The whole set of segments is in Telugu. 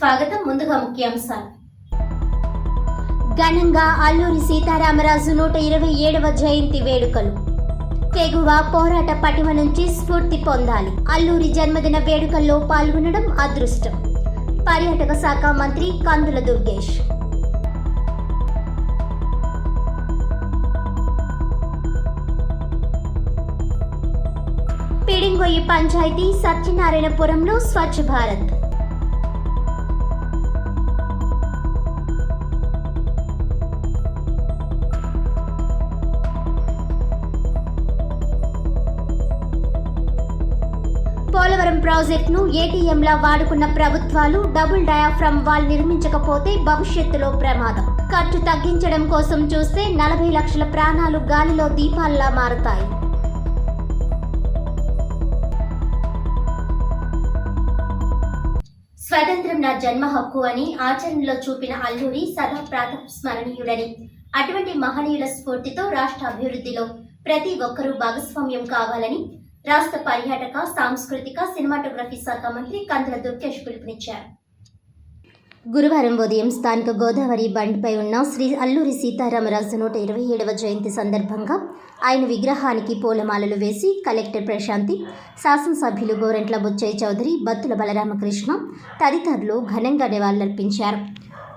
స్వాగతం. ముందుగా ముఖ్యాంశాలు. ఘనంగా అల్లూరి సీతారామరాజు 127వ జయంతి వేడుకలు. తెగువ పోరాట పటిమ నుంచి స్ఫూర్తి పొందాలి. అల్లూరి జన్మదిన వేడుకల్లో పాల్గొనడం అదృష్టం. పర్యాటక శాఖ మంత్రి కందుల దుర్గేష్. పిడింగొయ్యి పంచాయతీ సత్యనారాయణపురంలో స్వచ్ఛ భారత్. పోలవరం ప్రాజెక్టును ఏటీఎంలా వాడుకున్న ప్రభుత్వాలు డబుల్ డయాఫ్రమ్ వాల్ నిర్మించకపోతే భవిష్యత్తులో ప్రమాదం. ఖర్చు తగ్గించడం కోసం చూస్తే 40 లక్షల ప్రాణాలు గాలిలో దీపాల్లా మారతాయి. స్వతంత్రం నా జన్మ హక్కు అని ఆచరణలో చూపిన అల్లూరి సదా ప్రాతస్మరణీయుడని, అటువంటి మహనీయుల స్ఫూర్తితో రాష్ట్ర అభివృద్ధిలో ప్రతి ఒక్కరూ భాగస్వామ్యం కావాలని రాష్ట్ర పర్యాటక, సాంస్కృతిక, సినిమాటోగ్రఫీ శాఖ మంత్రి కందుల దుర్గేష్ పిలుపునిచ్చారు. గురువారం ఉదయం స్థానిక గోదావరి బండ్పై ఉన్న శ్రీ అల్లూరి సీతారామరాజు 127వ జయంతి సందర్భంగా ఆయన విగ్రహానికి పూలమాలలు వేసి కలెక్టర్ ప్రశాంతి, శాసనసభ్యులు గోరంట్ల బుచ్చయ్య చౌదరి, బత్తుల బలరామకృష్ణ తదితరులు ఘనంగా నివాళులర్పించారు.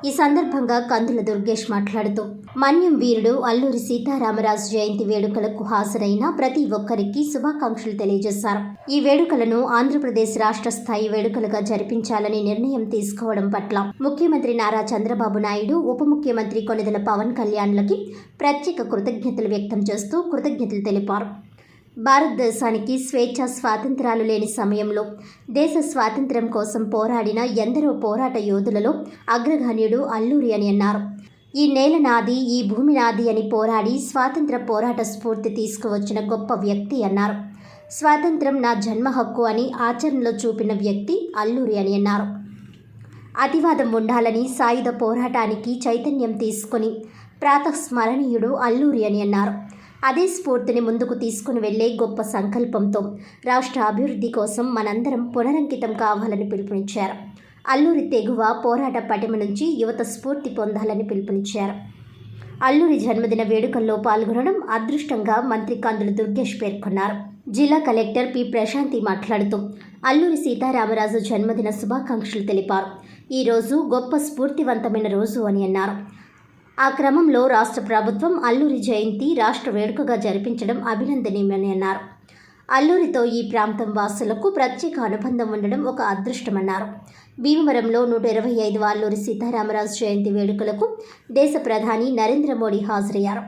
ఈ సందర్భంగా కందుల దుర్గేష్ మాట్లాడుతూ, మన్యం వీరుడు అల్లూరి సీతారామరాజు జయంతి వేడుకలకు హాజరైన ప్రతి ఒక్కరికి శుభాకాంక్షలు తెలియజేశారు. ఈ వేడుకలను ఆంధ్రప్రదేశ్ రాష్ట్ర స్థాయి వేడుకలుగా జరిపించాలని నిర్ణయం తీసుకోవడం పట్ల ముఖ్యమంత్రి నారా చంద్రబాబు నాయుడు, ఉప ముఖ్యమంత్రి కొణిదెల పవన్ కళ్యాణ్లకి ప్రత్యేక కృతజ్ఞతలు వ్యక్తం చేస్తూ కృతజ్ఞతలు తెలిపారు. భారతదేశానికి స్వేచ్ఛ స్వాతంత్రాలు లేని సమయంలో దేశ స్వాతంత్ర్యం కోసం పోరాడిన ఎందరో పోరాట యోధులలో అగ్రగణ్యుడు అల్లూరి అని అన్నారు. ఈ నేల నాది, ఈ భూమి నాది అని పోరాడి స్వాతంత్ర పోరాట స్ఫూర్తి తీసుకువచ్చిన గొప్ప వ్యక్తి అన్నారు. స్వాతంత్రం నా జన్మ హక్కు అని ఆచరణలో చూపిన వ్యక్తి అల్లూరి అని అన్నారు. అతివాదం ఉండాలని సాయుధ పోరాటానికి చైతన్యం తీసుకుని ప్రాతస్మరణీయుడు అల్లూరి అని అన్నారు. అదే స్ఫూర్తిని ముందుకు తీసుకుని వెళ్లే గొప్ప సంకల్పంతో రాష్ట్ర అభివృద్ధి కోసం మనందరం పునరంకితం కావాలని పిలుపునిచ్చారు. అల్లూరి తెగువ పోరాట పటిమ నుంచి యువత స్ఫూర్తి పొందాలని పిలుపునిచ్చారు. అల్లూరి జన్మదిన వేడుకల్లో పాల్గొనడం అదృష్టంగా మంత్రి కందుల దుర్గేష్ పేర్కొన్నారు. జిల్లా కలెక్టర్ పి ప్రశాంతి మాట్లాడుతూ, అల్లూరి సీతారామరాజు జన్మదిన శుభాకాంక్షలు తెలిపారు. ఈ రోజు గొప్ప స్ఫూర్తివంతమైన రోజు అని అన్నారు. ఆ క్రమంలో రాష్ట్ర ప్రభుత్వం అల్లూరి జయంతి రాష్ట్ర వేడుకగా జరిపించడం అభినందనీయమని అన్నారు. అల్లూరితో ఈ ప్రాంతం వాసులకు ప్రత్యేక అనుబంధం ఉండడం ఒక అదృష్టమన్నారు. భీమవరంలో 125వ అల్లూరి సీతారామరాజు జయంతి వేడుకలకు దేశ ప్రధాని నరేంద్ర మోడీ హాజరయ్యారు.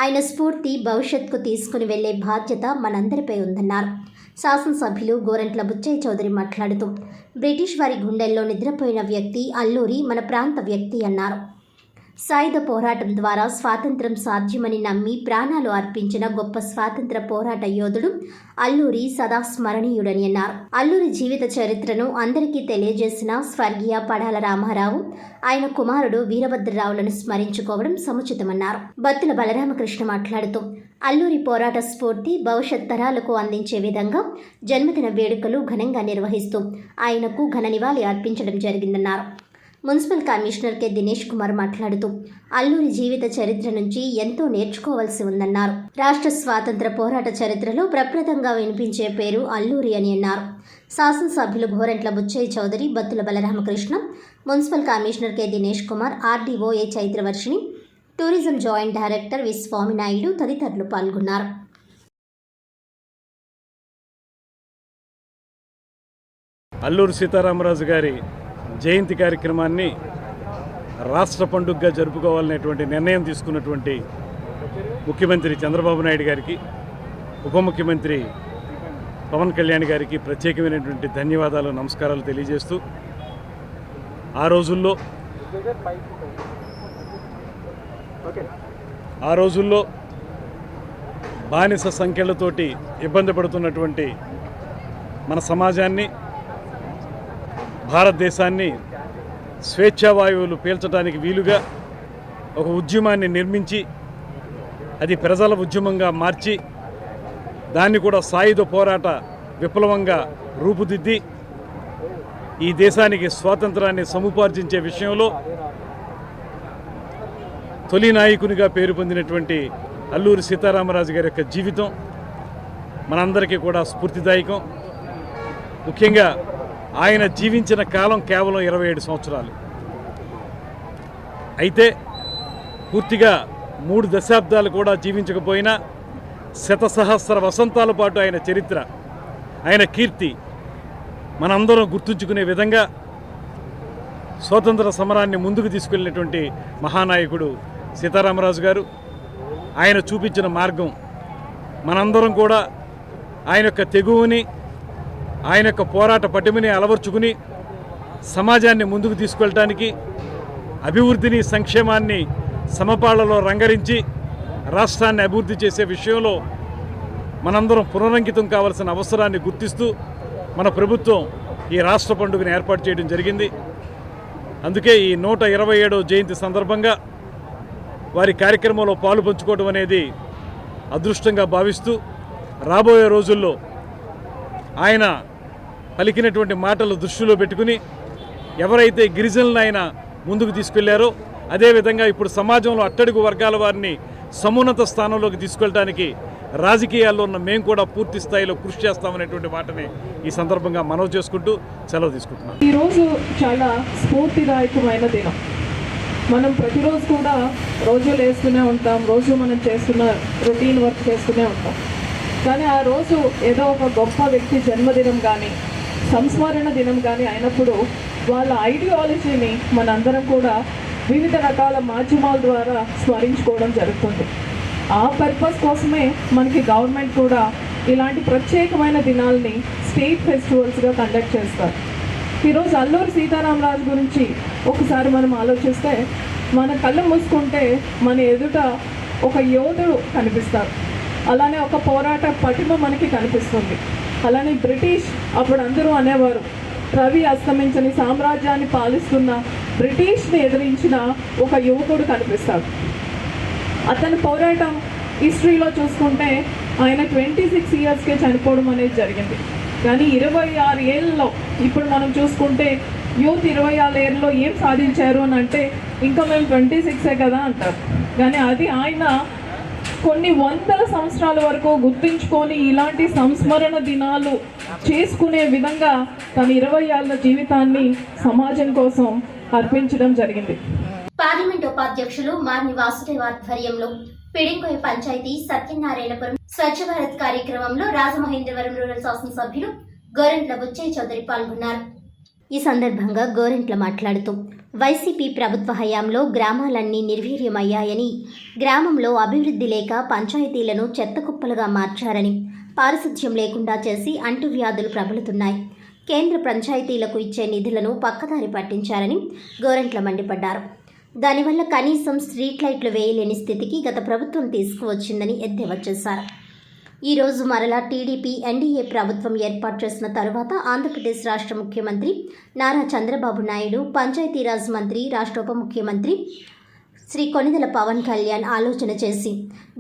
ఆయన స్ఫూర్తి భవిష్యత్తుకు తీసుకుని వెళ్లే బాధ్యత మనందరిపై ఉందన్నారు. శాసనసభ్యులు గోరంట్ల బుచ్చయ్య చౌదరి మాట్లాడుతూ, బ్రిటిష్ వారి గుండెల్లో నిద్రపోయిన వ్యక్తి అల్లూరి మన ప్రాంత వ్యక్తి అన్నారు. సాయుధ పోరాటం ద్వారా స్వాతంత్ర్యం సాధ్యమని నమ్మి ప్రాణాలు అర్పించిన గొప్ప స్వాతంత్ర పోరాట యోధుడు అల్లూరి సదా స్మరణీయుడని అన్నారు. అల్లూరి జీవిత చరిత్రను అందరికీ తెలియజేసిన స్వర్గీయ పడాల రామారావు, ఆయన కుమారుడు వీరభద్రరావులను స్మరించుకోవడం సముచితమన్నారు. బత్తుల బలరామకృష్ణ మాట్లాడుతూ, అల్లూరి పోరాట స్ఫూర్తి భవిష్యత్ తరాలకు అందించే విధంగా జన్మదిన వేడుకలు ఘనంగా నిర్వహిస్తూ ఆయనకు ఘన నివాళి అర్పించడం జరిగిందన్నారు. Municipal commissioner K Dinesh Kumar మాట్లాడుతూ, అల్లూరి జీవిత చరిత్ర నుంచి ఎంతో నేర్చుకోవాల్సి ఉందన్నారు. రాష్ట్ర స్వాతంత్ర పోరాట చరిత్రలో ప్రప్రదంగా వినిపించే పేరు అల్లూరి అని అన్నారు. శాసనసభ్యులు Gorantla Butchaiah Chowdary, Bathula Balaramakrishna, municipal commissioner K Dinesh Kumar, RDO A Chaitravarshini, tourism joint director V Swaminaidu తదితరులు పాల్గొన్నారు. అల్లూరి సీతారామరాజు గారి జయంతి కార్యక్రమాన్ని రాష్ట్ర పండుగగా జరుపుకోవాలనేటువంటి నిర్ణయం తీసుకున్నటువంటి ముఖ్యమంత్రి చంద్రబాబు నాయుడు గారికి, ఉప ముఖ్యమంత్రి పవన్ కళ్యాణ్ గారికి ప్రత్యేకమైనటువంటి ధన్యవాదాలు, నమస్కారాలు తెలియజేస్తూ, ఆ రోజుల్లో బానిస సంఖ్యలతోటి ఇబ్బంది పడుతున్నటువంటి మన సమాజాన్ని, భారతదేశాన్ని స్వేచ్ఛావాయువులు పీల్చడానికి వీలుగా ఒక ఉద్యమాన్ని నిర్మించి, అది ప్రజల ఉద్యమంగా మార్చి, దాన్ని కూడా సాయుధ పోరాట విప్లవంగా రూపుదిద్ది ఈ దేశానికి స్వాతంత్రాన్ని సముపార్జించే విషయంలో తొలి నాయకునిగా పేరు పొందినటువంటి అల్లూరి సీతారామరాజు గారి యొక్క జీవితం మనందరికీ కూడా స్ఫూర్తిదాయకం. ముఖ్యంగా ఆయన జీవించిన కాలం కేవలం 27 సంవత్సరాలు. అయితే పూర్తిగా 3 దశాబ్దాలు కూడా జీవించకపోయినా శతసహస్ర వసంతాల పాటు ఆయన చరిత్ర, ఆయన కీర్తి మనందరం గుర్తుంచుకునే విధంగా స్వాతంత్ర సమరాన్ని ముందుకు తీసుకెళ్ళినటువంటి మహానాయకుడు సీతారామరాజు గారు. ఆయన చూపించిన మార్గం మనందరం కూడా ఆయన యొక్క తెగువని, ఆయన యొక్క పోరాట పటిమని అలవర్చుకుని సమాజాన్ని ముందుకు తీసుకెళ్ళటానికి, అభివృద్ధిని సంక్షేమాన్ని సమపాళ్లలో రంగరించి రాష్ట్రాన్ని అభివృద్ధి చేసే విషయంలో మనందరం పునరంకితం కావాల్సిన అవసరాన్ని గుర్తిస్తూ మన ప్రభుత్వం ఈ రాష్ట్ర పండుగను ఏర్పాటు చేయడం జరిగింది. అందుకే ఈ 127వ జయంతి సందర్భంగా వారి కార్యక్రమంలో పాలు పంచుకోవడం అనేది అదృష్టంగా భావిస్తూ రాబోయే రోజుల్లో ఆయన పలికినటువంటి మాటలు దృష్టిలో పెట్టుకుని ఎవరైతే గిరిజనులను ఆయన ముందుకు తీసుకెళ్లారో అదేవిధంగా ఇప్పుడు సమాజంలో అట్టడుగు వర్గాల వారిని సమున్నత స్థానంలోకి తీసుకెళ్ళడానికి రాజకీయాల్లో ఉన్న మేము కూడా పూర్తి స్థాయిలో కృషి చేస్తామనేటువంటి మాటని ఈ సందర్భంగా మనవి చేసుకుంటూ సెలవు తీసుకుంటున్నాం. ఈరోజు చాలా స్ఫూర్తిదాయకమైన దినం. మనం ప్రతిరోజు కూడా రోజు లేస్తూనే ఉంటాం, రోజు మనం చేస్తున్న రొటీన్ వర్క్ చేస్తూనే ఉంటాం. కానీ ఆ రోజు ఏదో ఒక గొప్ప వ్యక్తి జన్మదినం కానీ సంస్మరణ దినం కానీ అయినప్పుడు వాళ్ళ ఐడియాలజీని మనందరం కూడా వివిధ రకాల మాధ్యమాల ద్వారా స్మరించుకోవడం జరుగుతుంది. ఆ పర్పస్ కోసమే మనకి గవర్నమెంట్ కూడా ఇలాంటి ప్రత్యేకమైన దినాల్ని స్టేట్ ఫెస్టివల్స్గా కండక్ట్ చేస్తారు. ఈరోజు అల్లూరి సీతారామరాజు గురించి ఒకసారి మనం ఆలోచిస్తే మన కళ్ళు మూసుకుంటే మన ఎదుట ఒక యోధుడు కనిపిస్తారు, అలానే ఒక పోరాట పటిమ మనకి కనిపిస్తుంది. అలానే బ్రిటిష్ అప్పుడు అందరూ అనేవారు రవి అస్తమించని సామ్రాజ్యాన్ని పాలిస్తున్న బ్రిటిష్ని ఎదిరించిన ఒక యువకుడు కనిపిస్తాడు. అతని పోరాటం హిస్టరీలో చూసుకుంటే ఆయన 26 ఇయర్స్కే చనిపోవడం అనేది జరిగింది. కానీ 26 ఏళ్ళలో ఇప్పుడు మనం చూసుకుంటే యూత్ 26 ఏళ్ళలో ఏం సాధించారు అని అంటే ఇంకా మేము 26 కదా అంటారు. కానీ అది ఆయన కొన్ని వందల సంవత్సరాల వరకు గుర్తుంచుకొని ఇలాంటి సంస్మరణ దినాలు చేసుకునే విధంగా తన 20 ఏళ్ళ జీవితాన్ని సమాజం కోసం అర్పించడం జరిగింది. పార్లమెంట్ ఉపాధ్యక్షులు మార్ని వాసుదేవ్ ఆధ్వర్యంలో పిడింకోయ పంచాయతీ సత్యనారాయణపురం స్వచ్ఛ భారత్ కార్యక్రమంలో రాజమహేంద్రవరం రూరల్ శాసనసభ్యులు గోరెంట్ల బుచ్చయ్య చౌదరి పాల్గొన్నారు. ఈ సందర్భంగా గోరెంట్ల మాట్లాడుతూ వైసీపీ ప్రభుత్వ హయాంలో గ్రామాలన్నీ నిర్వీర్యమయ్యాయని, గ్రామంలో అభివృద్ధి లేక పంచాయతీలను చెత్తకుప్పలుగా మార్చారని, పారిశుధ్యం లేకుండా చేసి అంటువ్యాధులు ప్రబలుతున్నాయి, కేంద్ర పంచాయతీలకు ఇచ్చే నిధులను పక్కదారి పట్టించారని గోరెంట్ల మండిపడ్డారు. దానివల్ల కనీసం స్ట్రీట్ లైట్లు వేయలేని స్థితికి గత ప్రభుత్వం తీసుకువచ్చిందని ఎద్దేవా చేశారు. ఈరోజు మరలా టీడీపీ ఎన్డీఏ ప్రభుత్వం ఏర్పాటు చేసిన తరువాత ఆంధ్రప్రదేశ్ రాష్ట్ర ముఖ్యమంత్రి నారా చంద్రబాబు నాయుడు, పంచాయతీరాజ్ మంత్రి, రాష్ట్ర ఉప ముఖ్యమంత్రి శ్రీ కొణిదెల పవన్ కళ్యాణ్ ఆలోచన చేసి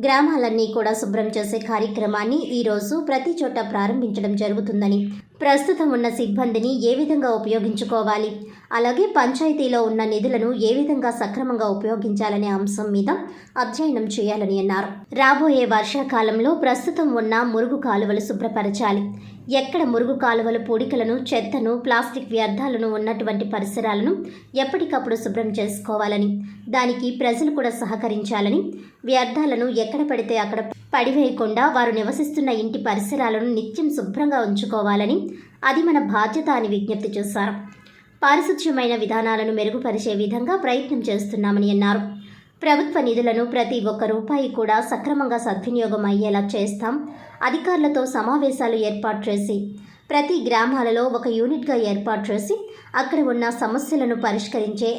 గ్రామాలన్నీ కూడా శుభ్రం చేసే కార్యక్రమాన్ని ఈరోజు ప్రతి చోట ప్రారంభించడం జరుగుతుందని, ప్రస్తుతం ఉన్న సిబ్బందిని ఏ విధంగా ఉపయోగించుకోవాలి, అలాగే పంచాయతీలో ఉన్న నిధులను ఏ విధంగా సక్రమంగా ఉపయోగించాలనే అంశం మీద అధ్యయనం చేయాలని అన్నారు. రాబోయే వర్షాకాలంలో ప్రస్తుతం ఉన్న మురుగు కాలువలు శుభ్రపరచాలి. ఎక్కడ మురుగు కాలువలు పూడికలను, చెత్తను, ప్లాస్టిక్ వ్యర్థాలను ఉన్నటువంటి పరిసరాలను ఎప్పటికప్పుడు శుభ్రం చేసుకోవాలని, దానికి ప్రజలు కూడా సహకరించాలని, వ్యర్థాలను ఎక్కడ పడితే అక్కడ పడివేయకుండా వారు నివసిస్తున్న ఇంటి పరిసరాలను నిత్యం శుభ్రంగా ఉంచుకోవాలని, అది మన బాధ్యత అని విజ్ఞప్తి చేశారు. పారిశుధ్యమైన విధానాలను మెరుగుపరిచే విధంగా ప్రయత్నం చేస్తున్నామని అన్నారు. ప్రభుత్వ నిధులను ప్రతి ఒక్క రూపాయి కూడా సక్రమంగా సద్వినియోగం అయ్యేలా చేస్తాం. అధికారులతో సమావేశాలు ఏర్పాటు చేసి ప్రతి గ్రామాలలో ఒక యూనిట్గా ఏర్పాటు చేసి అక్కడ ఉన్న సమస్యలను పరిష్కరించే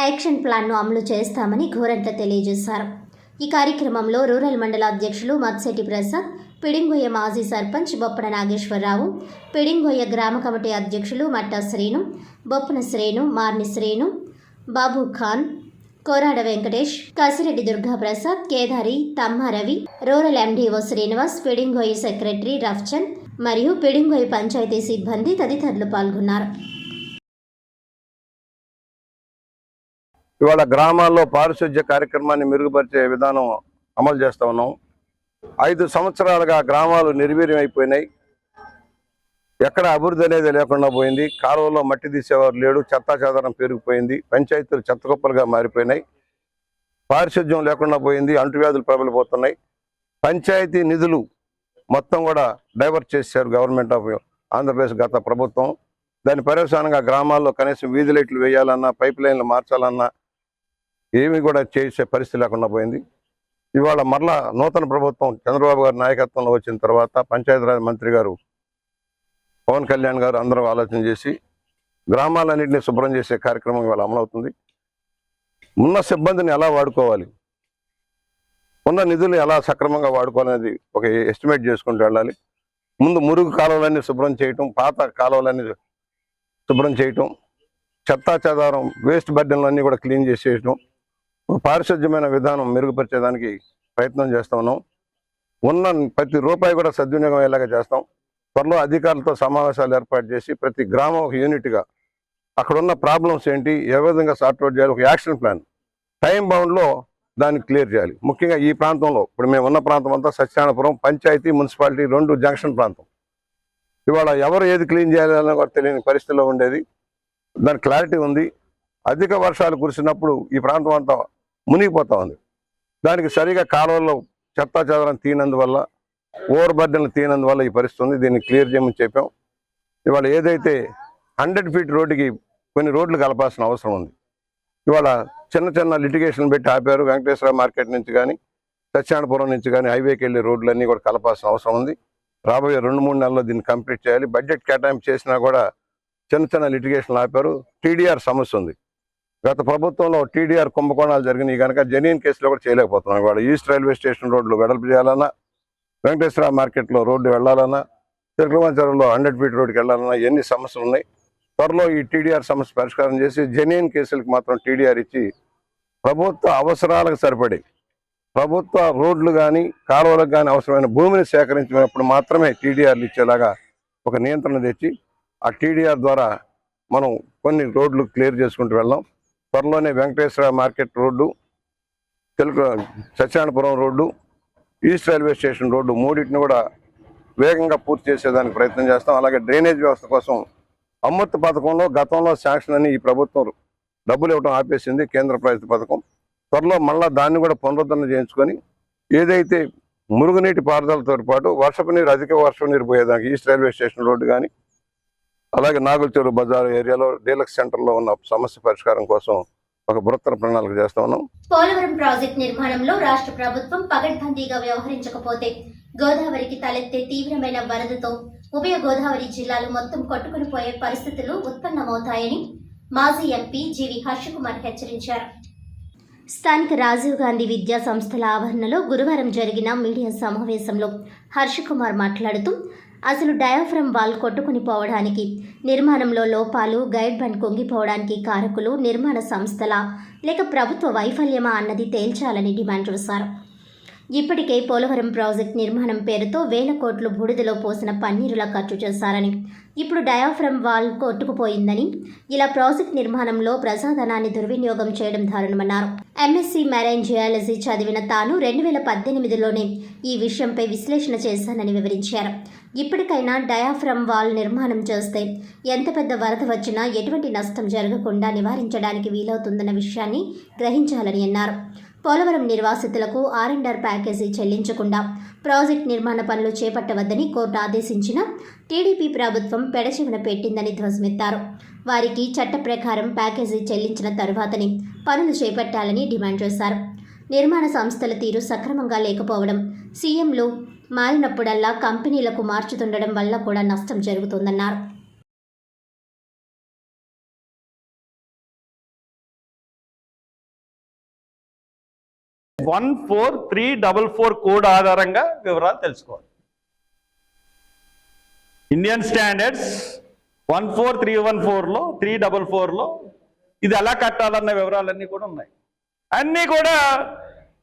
యాక్షన్ ప్లాన్ను అమలు చేస్తామని గోరెంట్ల తెలియజేశారు. ఈ కార్యక్రమంలో రూరల్ మండల అధ్యక్షులు మత్సెట్టి ప్రసాద్, పిడింగొయ్య మాజీ సర్పంచ్ బొప్పన నాగేశ్వరరావు, పిడింగొయ్య గ్రామ కమిటీ అధ్యక్షులు Matta Srinu, Boppana Srinu, Marni Srinu, Babu Khan, Korada Venkatesh, Kasireddy Durgaprasad, Kedari, Tammaravi, rural MDO Srinivas, Pidingoyya secretary Rafchand మరియు పిడింగొయ్య పంచాయతీ సిబ్బంది తదితరులు పాల్గొన్నారు. ఇవాళ గ్రామాల్లో పారిశుధ్య కార్యక్రమాన్ని మెరుగుపరిచే విధానం అమలు చేస్తూ ఉన్నాం. 5 సంవత్సరాలుగా గ్రామాలు నిర్వీర్యం అయిపోయినాయి. ఎక్కడ అభివృద్ధి అనేది లేకుండా పోయింది. కాలువలో మట్టి తీసేవారు లేడు, చెత్తా చెదారం పెరిగిపోయింది, పంచాయతీలు చెత్తకుప్పలుగా మారిపోయినాయి, పారిశుధ్యం లేకుండా పోయింది, అంటువ్యాధులు ప్రబలిపోతున్నాయి. పంచాయతీ నిధులు మొత్తం కూడా డైవర్ట్ చేశారు గవర్నమెంట్ ఆఫ్ ఆంధ్రప్రదేశ్ గత ప్రభుత్వం. దాని పర్యవసానంగా గ్రామాల్లో కనీసం వీధి లైట్లు వేయాలన్నా, పైప్ లైన్లు మార్చాలన్నా ఏమీ కూడా చేసే పరిస్థితి లేకుండా పోయింది. ఇవాళ మరలా నూతన ప్రభుత్వం చంద్రబాబు గారి నాయకత్వంలో వచ్చిన తర్వాత పంచాయతీరాజ్ మంత్రి గారు పవన్ కళ్యాణ్ గారు అందరూ ఆలోచన చేసి గ్రామాలన్నింటినీ శుభ్రం చేసే కార్యక్రమం ఇవాళ అమలవుతుంది. ఉన్న సిబ్బందిని ఎలా వాడుకోవాలి, ఉన్న నిధులు ఎలా సక్రమంగా వాడుకోవాలనేది ఒక ఎస్టిమేట్ చేసుకుంటూ వెళ్ళాలి. ముందు మురుగు కాలువలన్నీ శుభ్రం చేయటం, పాత కాలువలన్నీ శుభ్రం చేయటం, చెత్తా చెదారం వేస్ట్ బర్డెన్లన్నీ కూడా క్లీన్ చేసేయటం, పారిశుధ్యమైన విధానం మెరుగుపరిచేదానికి ప్రయత్నం చేస్తూ ఉన్నాం. ఉన్న ప్రతి రూపాయి కూడా సద్వినియోగం అయ్యేలాగా చేస్తాం. త్వరలో అధికారులతో సమావేశాలు ఏర్పాటు చేసి ప్రతి గ్రామం ఒక యూనిట్గా అక్కడున్న ప్రాబ్లమ్స్ ఏంటి, ఏ విధంగా సార్ట్అవుట్ చేయాలి, ఒక యాక్షన్ ప్లాన్ టైం బౌండ్లో దాన్ని క్లియర్ చేయాలి. ముఖ్యంగా ఈ ప్రాంతంలో ఇప్పుడు మేము ఉన్న ప్రాంతం అంతా సత్యనారాయణపురం పంచాయతీ మున్సిపాలిటీ 2 జంక్షన్ ప్రాంతం. ఇవాళ ఎవరు ఏది క్లీన్ చేయాలన్న కూడా తెలియని పరిస్థితిలో ఉండేది. దాని క్లారిటీ ఉంది. అధిక వర్షాలు కురిసినప్పుడు ఈ ప్రాంతం అంతా మునిగిపోతూ ఉంది. దానికి సరిగా కాలువల్లో చెత్తా చెదారం తీయనందువల్ల, ఓవర్ బర్డెన్లు తీయనందువల్ల ఈ పరిస్థితి ఉంది. దీన్ని క్లియర్ చేయమని చెప్పాం. ఇవాళ ఏదైతే 100 ఫీట్ రోడ్డుకి కొన్ని రోడ్లు కలపాల్సిన అవసరం ఉంది. ఇవాళ చిన్న చిన్న లిటిగేషన్ పెట్టి ఆపారు. వెంకటేశ్వర మార్కెట్ నుంచి కానీ సత్యనారాయణపురం నుంచి కానీ హైవేకి వెళ్ళే రోడ్లన్నీ కూడా కలపాల్సిన అవసరం ఉంది. రాబోయే 2-3 నెలల్లో దీన్ని కంప్లీట్ చేయాలి. బడ్జెట్ కేటాయింపు చేసినా కూడా చిన్న చిన్న లిటిగేషన్లు ఆపారు. టీడీఆర్ సమస్య ఉంది. గత ప్రభుత్వంలో టీడీఆర్ కుంభకోణాలు జరిగినాయి కనుక జెన్యూన్ కేసులో కూడా చేయలేకపోతున్నాం. ఇవాళ ఈస్ట్ రైల్వే స్టేషన్ రోడ్లు వెడల్పు చేయాలన్నా, వెంకటేశ్వర మార్కెట్లో రోడ్డు వెళ్ళాలన్నా, తిరుమలచెరువులో 100 ఫీట్ రోడ్డుకి వెళ్ళాలన్నా ఎన్ని సమస్యలు ఉన్నాయి. త్వరలో ఈ టీడీఆర్ సమస్య పరిష్కారం చేసి జెన్యూన్ కేసులకు మాత్రం టీడీఆర్ ఇచ్చి ప్రభుత్వ అవసరాలకు సరిపడి ప్రభుత్వ రోడ్లు కానీ కాలువలకు కానీ అవసరమైన భూమిని సేకరించినప్పుడు మాత్రమే టీడీఆర్లు ఇచ్చేలాగా ఒక నియంత్రణ తెచ్చి ఆ టీడీఆర్ ద్వారా మనం కొన్ని రోడ్లు క్లియర్ చేసుకుంటూ వెళ్దాం. త్వరలోనే Venkateswara market road, Satyanarayanapuram road, east railway station road 3టిని కూడా వేగంగా పూర్తి చేసేదానికి ప్రయత్నం చేస్తాం. అలాగే డ్రైనేజ్ వ్యవస్థ కోసం అమృత్ పథకంలో గతంలో శాంక్షన్ అని ఈ ప్రభుత్వం డబ్బులు ఇవ్వడం ఆపేసింది, కేంద్ర ప్రభుత్వ పథకం. త్వరలో మళ్ళీ దాన్ని కూడా పునరుద్ధరణ చేయించుకొని ఏదైతే మురుగునీటి పారుదలతో పాటు వర్షపు నీరు, అధిక వర్షపు నీరు పోయేదానికి ఈస్ట్ రైల్వే స్టేషన్ రోడ్డు కానీ, అలాగే నాగులచెరువు బజారు ఏరియాలో డీలక్స్ సెంటర్లో ఉన్న సమస్య పరిష్కారం కోసం ఒక బృహత్తర ప్రణాళిక చేస్తా ఉన్నాం. పోలవరం ప్రాజెక్టు నిర్మాణంలో రాష్ట్ర ప్రభుత్వం పగడ్బందీగా వ్యవహరించకపోతే గోదావరికి తలెత్తే తీవ్రమైన వరదతో ఉభయ గోదావరి జిల్లాలు మొత్తం కొట్టుకుని పోయే పరిస్థితులు ఉత్పన్నమవుతాయని మాజీ ఎంపీ జీవి హర్షకుమార్ హెచ్చరించారు. స్థానిక రాజీవ్ గాంధీ విద్యా సంస్థల ఆవరణలో గురువారం జరిగిన మీడియా సమావేశంలో హర్షకుమార్ మాట్లాడుతూ అసలు డయాఫ్రమ్ వాల్ కొట్టుకుని పోవడానికి, నిర్మాణంలో లోపాలు, గైడ్ బండ్ కుంగిపోవడానికి కారకులు నిర్మాణ సంస్థల లేక ప్రభుత్వ వైఫల్యమా అన్నది తేల్చాలని డిమాండ్ చేశారు. ఇప్పటికే పోలవరం ప్రాజెక్టు నిర్మాణం పేరుతో వేల కోట్లు బూడిదలో పోసిన పన్నీరులా ఖర్చు చేశారని, ఇప్పుడు డయాఫ్రమ్ వాల్ కొట్టుకుపోయిందని, ఇలా ప్రాజెక్టు నిర్మాణంలో ప్రజాధనాన్ని దుర్వినియోగం చేయడం దారుణమన్నారు. ఎంఎస్సీ మెరైన్ జియాలజీ చదివిన తాను 2018లోనే ఈ విషయంపై విశ్లేషణ చేశానని వివరించారు. ఇప్పటికైనా డయాఫ్రమ్ వాల్ నిర్మాణం చేస్తే ఎంత పెద్ద వరద వచ్చినా ఎటువంటి నష్టం జరగకుండా నివారించడానికి వీలవుతుందన్న విషయాన్ని గ్రహించాలని అన్నారు. పోలవరం నిర్వాసితులకు R&R ప్యాకేజీ చెల్లించకుండా ప్రాజెక్టు నిర్మాణ పనులు చేపట్టవద్దని కోర్టు ఆదేశించిన టీడీపీ ప్రభుత్వం పెడచెవిన పెట్టిందని ధ్వజమెత్తారు. వారికి చట్ట ప్రకారం ప్యాకేజీ చెల్లించిన తరువాతనే పనులు చేపట్టాలని డిమాండ్ చేశారు. నిర్మాణ సంస్థల తీరు సక్రమంగా లేకపోవడం, సీఎంలు మారినప్పుడల్లా కంపెనీలకు మార్చుతుండడం వల్ల కూడా నష్టం జరుగుతోందన్నారు. 14344 కోడ్ ఆధారంగా వివరాలు తెలుసుకోవాలి. ఇండియన్ స్టాండర్డ్స్ 14314లో 344లో ఇది ఎలా కట్టాలన్న వివరాలన్నీ కూడా ఉన్నాయి. అన్నీ కూడా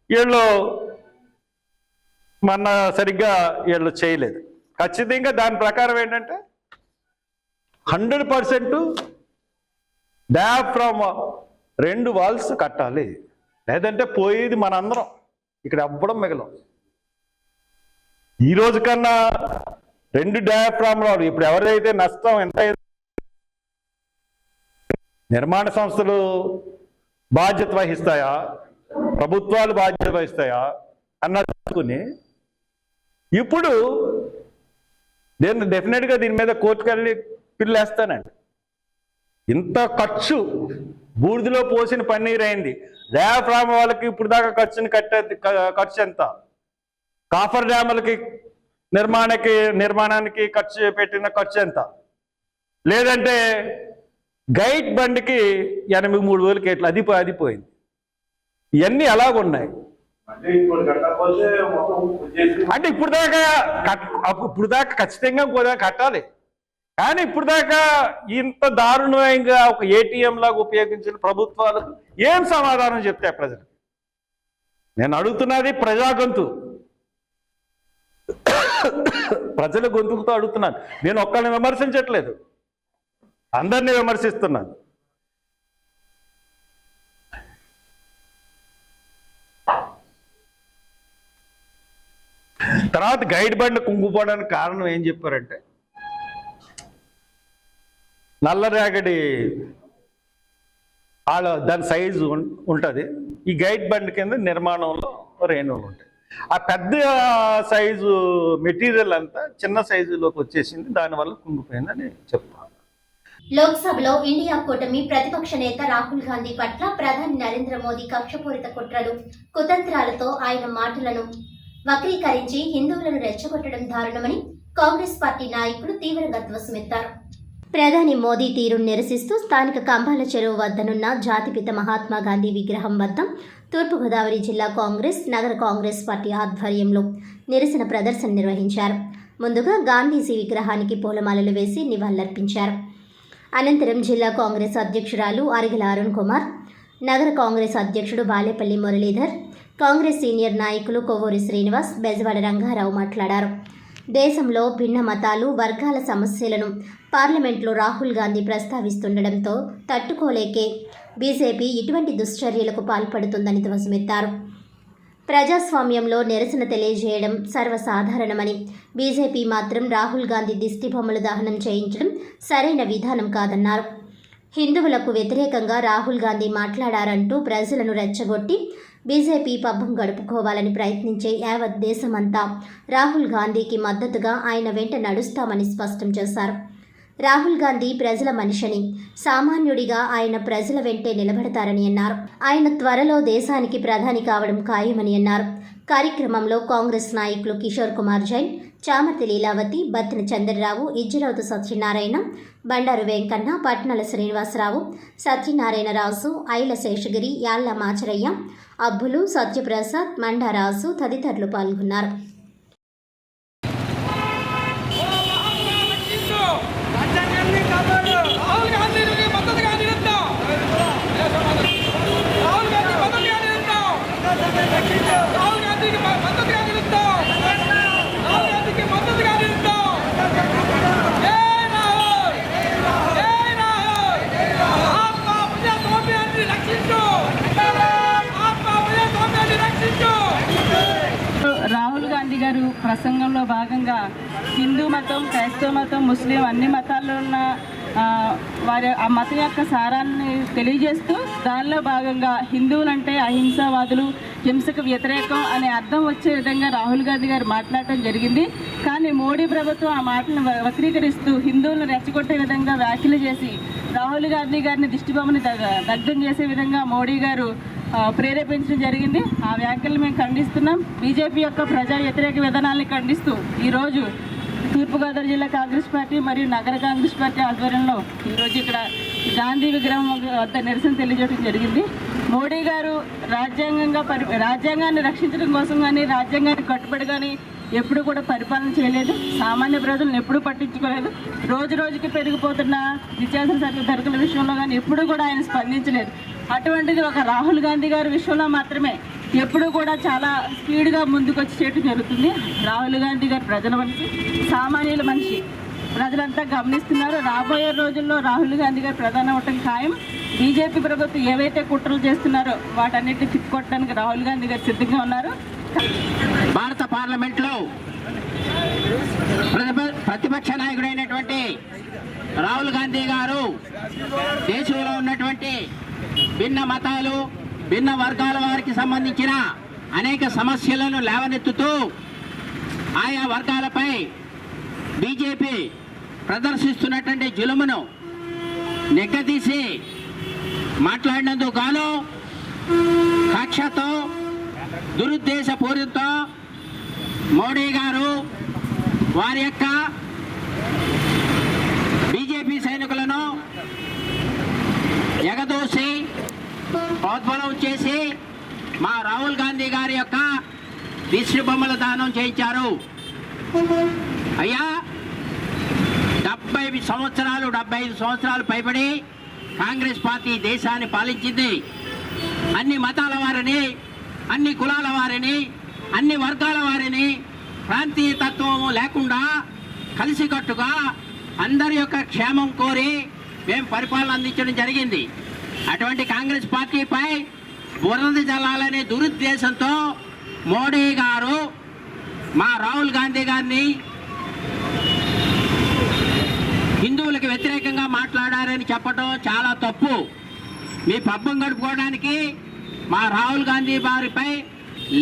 వీళ్ళు సరిగ్గా వీళ్ళు చేయలేదు. ఖచ్చితంగా దాని ప్రకారం ఏంటంటే 100% డయాఫ్రమ్ 2 వాల్స్ కట్టాలి, లేదంటే పోయేది మనందరం, ఇక్కడ అవ్వడం మిగలం. ఈ రోజు కన్నా 2 డయాఫ్రామ్ రావాలి. ఇప్పుడు ఎవరైతే నష్టం ఎంత నిర్మాణ సంస్థలు బాధ్యత వహిస్తాయా, ప్రభుత్వాలు బాధ్యత వహిస్తాయా అన్నట్టుకుని ఇప్పుడు నేను డెఫినెట్గా దీని మీద కోర్టుకు వెళ్ళి పిల్లేస్తానండి. ఇంత ఖర్చు బూడిదలో పోసిన పన్నీర్ అయింది. డయాఫ్రామ్ వాళ్ళకి ఇప్పుడు దాకా ఖర్చు ఎంత, కాఫర్ డ్యాములకి నిర్మాణానికి ఖర్చు పెట్టిన ఖర్చు ఎంత, లేదంటే గైడ్ బండికి 83,000 కేట్లు అది పోయింది. ఇవన్నీ అలాగున్నాయి. అంటే ఇప్పుడు దాకా ఖచ్చితంగా కూడా కట్టాలి. కానీ ఇప్పుడు దాకా ఇంత దారుణంగా ఒక ఏటీఎం లాగా ఉపయోగించిన ప్రభుత్వాలకు ఏం సమాధానం చెప్తాయి ప్రజలు? నేను అడుగుతున్నది ప్రజా గొంతు, ప్రజల గొంతులతో అడుగుతున్నాను. నేను ఒక్కరిని విమర్శించట్లేదు, అందరినీ విమర్శిస్తున్నాను. తర్వాత గైడ్ బండి కుంగిపోవడానికి కారణం ఏం చెప్పారంటే, నల్లరేగడి దాని సైజు ఉంటుంది. ఈ గైడ్ బండి కింద నిర్మాణంలో రేణువులు ఉంటాయి. ఆ పెద్ద సైజు మెటీరియల్ అంతా చిన్న సైజులోకి వచ్చేసింది, దానివల్ల కుంగిపోయిందని చెప్తాను. లోక్సభలో ఇండియా కూటమి ప్రతిపక్ష నేత రాహుల్ గాంధీ పట్ల ప్రధాని నరేంద్ర మోదీ కక్షపూరిత కుట్రలు, కుతంత్రాలతో ఆయన మాటలను వక్రీకరించి హిందువులను రెచ్చగొట్టడం దారుణమని కాంగ్రెస్ పార్టీ నాయకులు తీవ్రంగా ధ్వసమెత్తారు. ప్రధాని మోదీ తీరును నిరసిస్తూ స్థానిక కంబాల చెరువు వద్దనున్న జాతిపిత మహాత్మా గాంధీ విగ్రహం వద్ద తూర్పుగోదావరి జిల్లా కాంగ్రెస్, నగర కాంగ్రెస్ పార్టీ ఆధ్వర్యంలో నిరసన ప్రదర్శన నిర్వహించారు. ముందుగా గాంధీజీ విగ్రహానికి పూలమాలలు వేసి నివాళులర్పించారు. అనంతరం జిల్లా కాంగ్రెస్ అధ్యక్షురాలు అరిగల అరుణ్ కుమార్, నగర కాంగ్రెస్ అధ్యక్షుడు బాలేపల్లి మురళీధర్, కాంగ్రెస్ సీనియర్ నాయకులు కొవ్వూరి శ్రీనివాస్, బెజవాడ రంగారావు మాట్లాడారు. దేశంలో భిన్న మతాలు, వర్గాల సమస్యలను పార్లమెంట్లో రాహుల్ గాంధీ ప్రస్తావిస్తుండటంతో తట్టుకోలేకే బీజేపీ ఇటువంటి దుశ్చర్యలకు పాల్పడుతుందని ధ్వసమెత్తారు. ప్రజాస్వామ్యంలో నిరసన తెలియజేయడం సర్వసాధారణమని, బీజేపీ మాత్రం రాహుల్ గాంధీ దిష్టిబొమ్మలు దహనం చేయించడం సరైన విధానం కాదన్నారు. హిందువులకు వ్యతిరేకంగా రాహుల్ గాంధీ మాట్లాడారంటూ ప్రజలను రెచ్చగొట్టి బీజేపీ పబ్బం గడుపుకోవాలని ప్రయత్నించే యావత్ దేశమంతా రాహుల్ గాంధీకి మద్దతుగా ఆయన వెంట నడుస్తామని స్పష్టం చేశారు. రాహుల్ గాంధీ ప్రజల మనిషిని, సామాన్యుడిగా ఆయన ప్రజల వెంటే నిలబడతారని అన్నారు. ఆయన త్వరలో దేశానికి ప్రధాని కావడం ఖాయమని అన్నారు. కార్యక్రమంలో కాంగ్రెస్ నాయకులు కిషోర్ కుమార్ జైన్, చామర్తి లీలావతి, బత్తిన చంద్రరావు, ఇజ్జరౌతు సత్యనారాయణ, బండారు వెంకన్న, పట్నాల శ్రీనివాసరావు, సత్యనారాయణ రాజు, ఐల శేషగిరి, యాళ్ల మాచరయ్య, అబ్బులు, సత్యప్రసాద్, మండారాజు తదితరులు పాల్గొన్నారు. రాహుల్ గాంధీ గారు ప్రసంగంలో భాగంగా హిందూ మతం, క్రైస్తవ మతం, ముస్లిం అన్ని మతాల్లో ఉన్న వారి ఆ మతం యొక్క సారాన్ని తెలియజేస్తూ దానిలో భాగంగా హిందువులంటే అహింసావాదులు, హింసకు వ్యతిరేకం అనే అర్థం వచ్చే విధంగా రాహుల్ గాంధీ గారు మాట్లాడటం జరిగింది. కానీ మోడీ ప్రభుత్వం ఆ మాటలను వక్రీకరిస్తూ హిందువులను రెచ్చగొట్టే విధంగా వ్యాఖ్యలు చేసి రాహుల్ గాంధీ గారిని దిష్టిబొమ్మని దగ్ధం చేసే విధంగా మోడీ గారు ప్రేరేపించడం జరిగింది. ఆ వ్యాఖ్యలు మేము ఖండిస్తున్నాం. బీజేపీ యొక్క ప్రజా వ్యతిరేక విధానాలను ఖండిస్తూ ఈరోజు తూర్పుగోదావరి జిల్లా కాంగ్రెస్ పార్టీ మరియు నగర కాంగ్రెస్ పార్టీ ఆధ్వర్యంలో ఈరోజు ఇక్కడ గాంధీ విగ్రహం వద్ద నిరసన తెలియజేయడం జరిగింది. మోడీ గారు రాజ్యాంగాన్ని రక్షించడం కోసం కానీ, రాజ్యాంగాన్ని కట్టుబడి కానీ ఎప్పుడు కూడా పరిపాలన చేయలేదు. సామాన్య ప్రజలను ఎప్పుడూ పట్టించుకోలేదు. రోజు రోజుకి పెరిగిపోతున్న నిత్యావసర ధరల విషయంలో కానీ ఎప్పుడూ కూడా ఆయన స్పందించలేదు. అటువంటిది ఒక రాహుల్ గాంధీ గారి విషయంలో మాత్రమే ఎప్పుడూ కూడా చాలా స్పీడ్గా ముందుకు వచ్చి చేయడం జరుగుతుంది. రాహుల్ గాంధీ గారు ప్రజల మనిషి, సామాన్యుల మనిషి. ప్రజలంతా గమనిస్తున్నారు. రాబోయే రోజుల్లో రాహుల్ గాంధీ గారు ప్రధాని అవటం ఖాయం. బీజేపీ ప్రభుత్వం ఏవైతే కుట్రలు చేస్తున్నారో వాటన్నిటిని తిప్పుకొట్టడానికి రాహుల్ గాంధీ గారు సిద్ధంగా ఉన్నారు. భారత పార్లమెంట్లో ప్రతిపక్ష నాయకుడైనటువంటి రాహుల్ గాంధీ గారు దేశంలో ఉన్నటువంటి భిన్న మతాలు, భిన్న వర్గాల వారికి సంబంధించిన అనేక సమస్యలను లేవనెత్తుతూ ఆయా వర్గాలపై బీజేపీ ప్రదర్శిస్తున్నటువంటి జులుమును నిగ్గదీసి మాట్లాడినందుకు గాను కక్షతో, దురుద్దేశపూరితంతో మోడీ గారు వారి యొక్క బీజేపీ సైనికులను ఎగదోసి ప్రోద్బలం చేసి మా రాహుల్ గాంధీ గారి యొక్క దిష్టి బొమ్మల దానం చేయించారు. అయ్యా 75 సంవత్సరాలు పైబడి కాంగ్రెస్ పార్టీ దేశాన్ని పాలించింది. అన్ని మతాల వారిని, అన్ని కులాల వారిని, అన్ని వర్గాల వారిని ప్రాంతీయ తత్వం లేకుండా కలిసికట్టుగా అందరి యొక్క క్షేమం కోరి మేము పరిపాలన అందించడం జరిగింది. అటువంటి కాంగ్రెస్ పార్టీపై బురద జల్లాలనే దురుద్దేశంతో మోడీ గారు మా రాహుల్ గాంధీ గారిని హిందువులకు వ్యతిరేకంగా మాట్లాడారని చెప్పడం చాలా తప్పు. మీ పబ్బం గడుపుకోవడానికి మా రాహుల్ గాంధీ వారిపై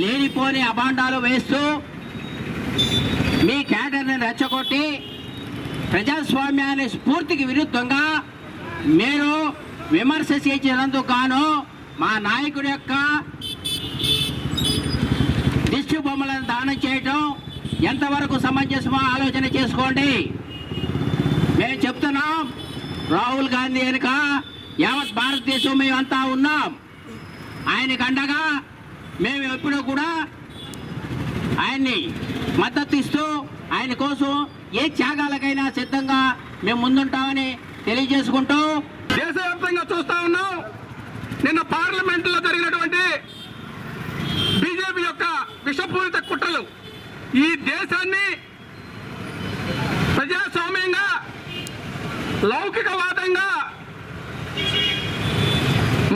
లేనిపోని అభాండాలు వేస్తూ మీ క్యాడర్ని రెచ్చగొట్టి ప్రజాస్వామ్యాన్ని స్ఫూర్తికి విరుద్ధంగా మీరు విమర్శ చేసినందుకు గాను మా నాయకుడి యొక్క దిష్టి బొమ్మలను దానం చేయటం ఎంతవరకు సమంజసమో ఆలోచన చేసుకోండి. మేము చెప్తున్నాం, రాహుల్ గాంధీ వెనుక యావత్ భారతదేశం మేమంతా ఉన్నాం. ఆయనకు అండగా మేము ఎప్పుడూ కూడా ఆయన్ని మద్దతు ఇస్తూ ఆయన కోసం ఏ త్యాగాలకైనా సిద్ధంగా మేము ముందుంటామని తెలియజేసుకుంటూ దేశవ్యాప్తంగా చూస్తా ఉన్నాం. నిన్న పార్లమెంట్లో జరిగినటువంటి బీజేపీ యొక్క విషపూరిత కుట్రలు ఈ దేశాన్ని ప్రజాస్వామ్యంగా, లౌకికవాదంగా,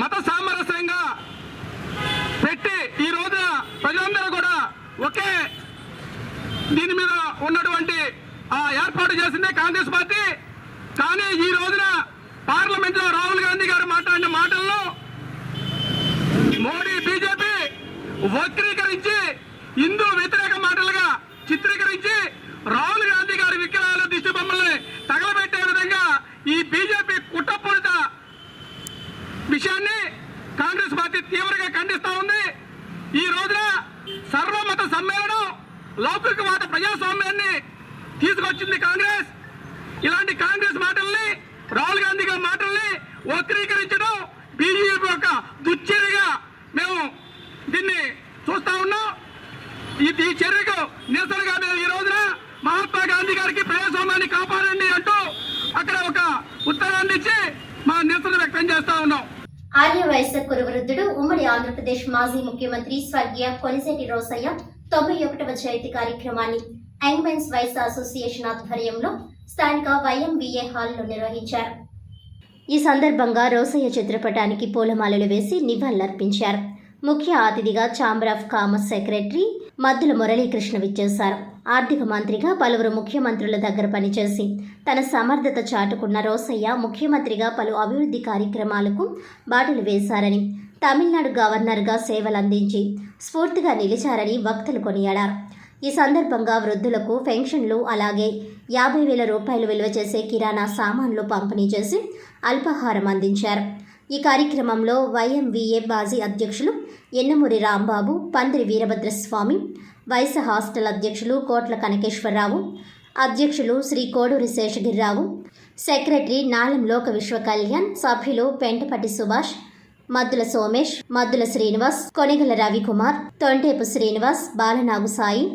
మత సామరస్యంగా పెట్టి ఈ రోజున ప్రజలందరూ కూడా ఒకే దీని మీద ఉన్నటువంటి ఏర్పాటు చేసిందే కాంగ్రెస్ పార్టీ. కానీ ఈ రోజున పార్లమెంట్ లో రాహుల్ గాంధీ గారు మాట్లాడిన మాటలను మోడీ బీజేపీ వక్రీకరించి హిందూ వ్యతిరేక మాటలుగా చిత్రీకరించి రాహుల్ గాంధీ గారి విగ్రహాలు, దిష్టి బొమ్మల్ని తగలబెట్టే విధంగా ఈ బీజేపీ కుట్రపూరిత విషయాన్ని కాంగ్రెస్ పార్టీ తీవ్రంగా ఖండిస్తా ఉంది. ఈ రోజున సర్వమత సమ్మేళనం, లౌకికవాద ప్రజాస్వామ్యాన్ని తీసుకొచ్చింది కాంగ్రెస్. ఇలాంటి కాంగ్రెస్ మాటల్ని, రాహుల్ గాంధీ గారి మాటల్ని వక్రీకరించడం బీజేపీ యొక్క దుశ్చర్యగా మేము దీన్ని చూస్తా ఉన్నాం. ఈ చర్యకు నిరసనగా మేము ఈ రోజున మహాత్మా గాంధీ గారికి ప్రజాస్వామ్యాన్ని కాపాడండి అంటూ అక్కడ ఒక ఉత్తరాన్ని ఇచ్చి మా నిరసన వ్యక్తం చేస్తా ఉన్నాం. ఆర్య వయస్సు కురువృద్ధుడు ఉమ్మడి ఆంధ్రప్రదేశ్ మాజీ ముఖ్యమంత్రి స్వర్గీయ కొనిశెట్టి రోసయ్య 91వ జయంతి కార్యక్రమాన్ని యంగ్ మెన్స్ వైస్ అసోసియేషన్ ఆధ్వర్యంలో స్థానిక వైఎంబీఏ హాల్లో నిర్వహించారు. ఈ సందర్భంగా రోసయ్య చిత్రపటానికి పూలమాలలు వేసి నివాళులర్పించారు. ముఖ్య అతిథిగా chamber of commerce secretary Maddula Muralikrishna విచ్చేశారు. ఆర్థిక మంత్రిగా పలువురు ముఖ్యమంత్రుల దగ్గర పనిచేసి తన సమర్థత చాటుకున్న రోసయ్య ముఖ్యమంత్రిగా పలు అభివృద్ధి కార్యక్రమాలకు బాటలు వేశారని, తమిళనాడు గవర్నర్గా సేవలందించి స్ఫూర్తిగా నిలిచారని వక్తలు కొనియాడారు. ఈ సందర్భంగా వృద్ధులకు పెన్షన్లు, అలాగే 50,000 రూపాయలు విలువ చేసే కిరాణా సామాన్లు పంపిణీ చేసి అల్పాహారం అందించారు. ఈ కార్యక్రమంలో వైఎంవీఏ మాజీ అధ్యక్షులు ఎన్నమూరి రాంబాబు, పందిరి వీరభద్రస్వామి, వైస్ హాస్టల్ అధ్యక్షులు కోట్ల కనకేశ్వరరావు, అధ్యక్షులు శ్రీ కోడూరి శేషగిరిరావు, సెక్రటరీ నాలం లోక విశ్వకళ్యాణ్, సభ్యులు పెంటపట్టి సుభాష్, మద్దుల సోమేష్, మద్దుల శ్రీనివాస్, కొనిగల రవికుమార్, తొంటేపు శ్రీనివాస్, బాలనాగు సాయి,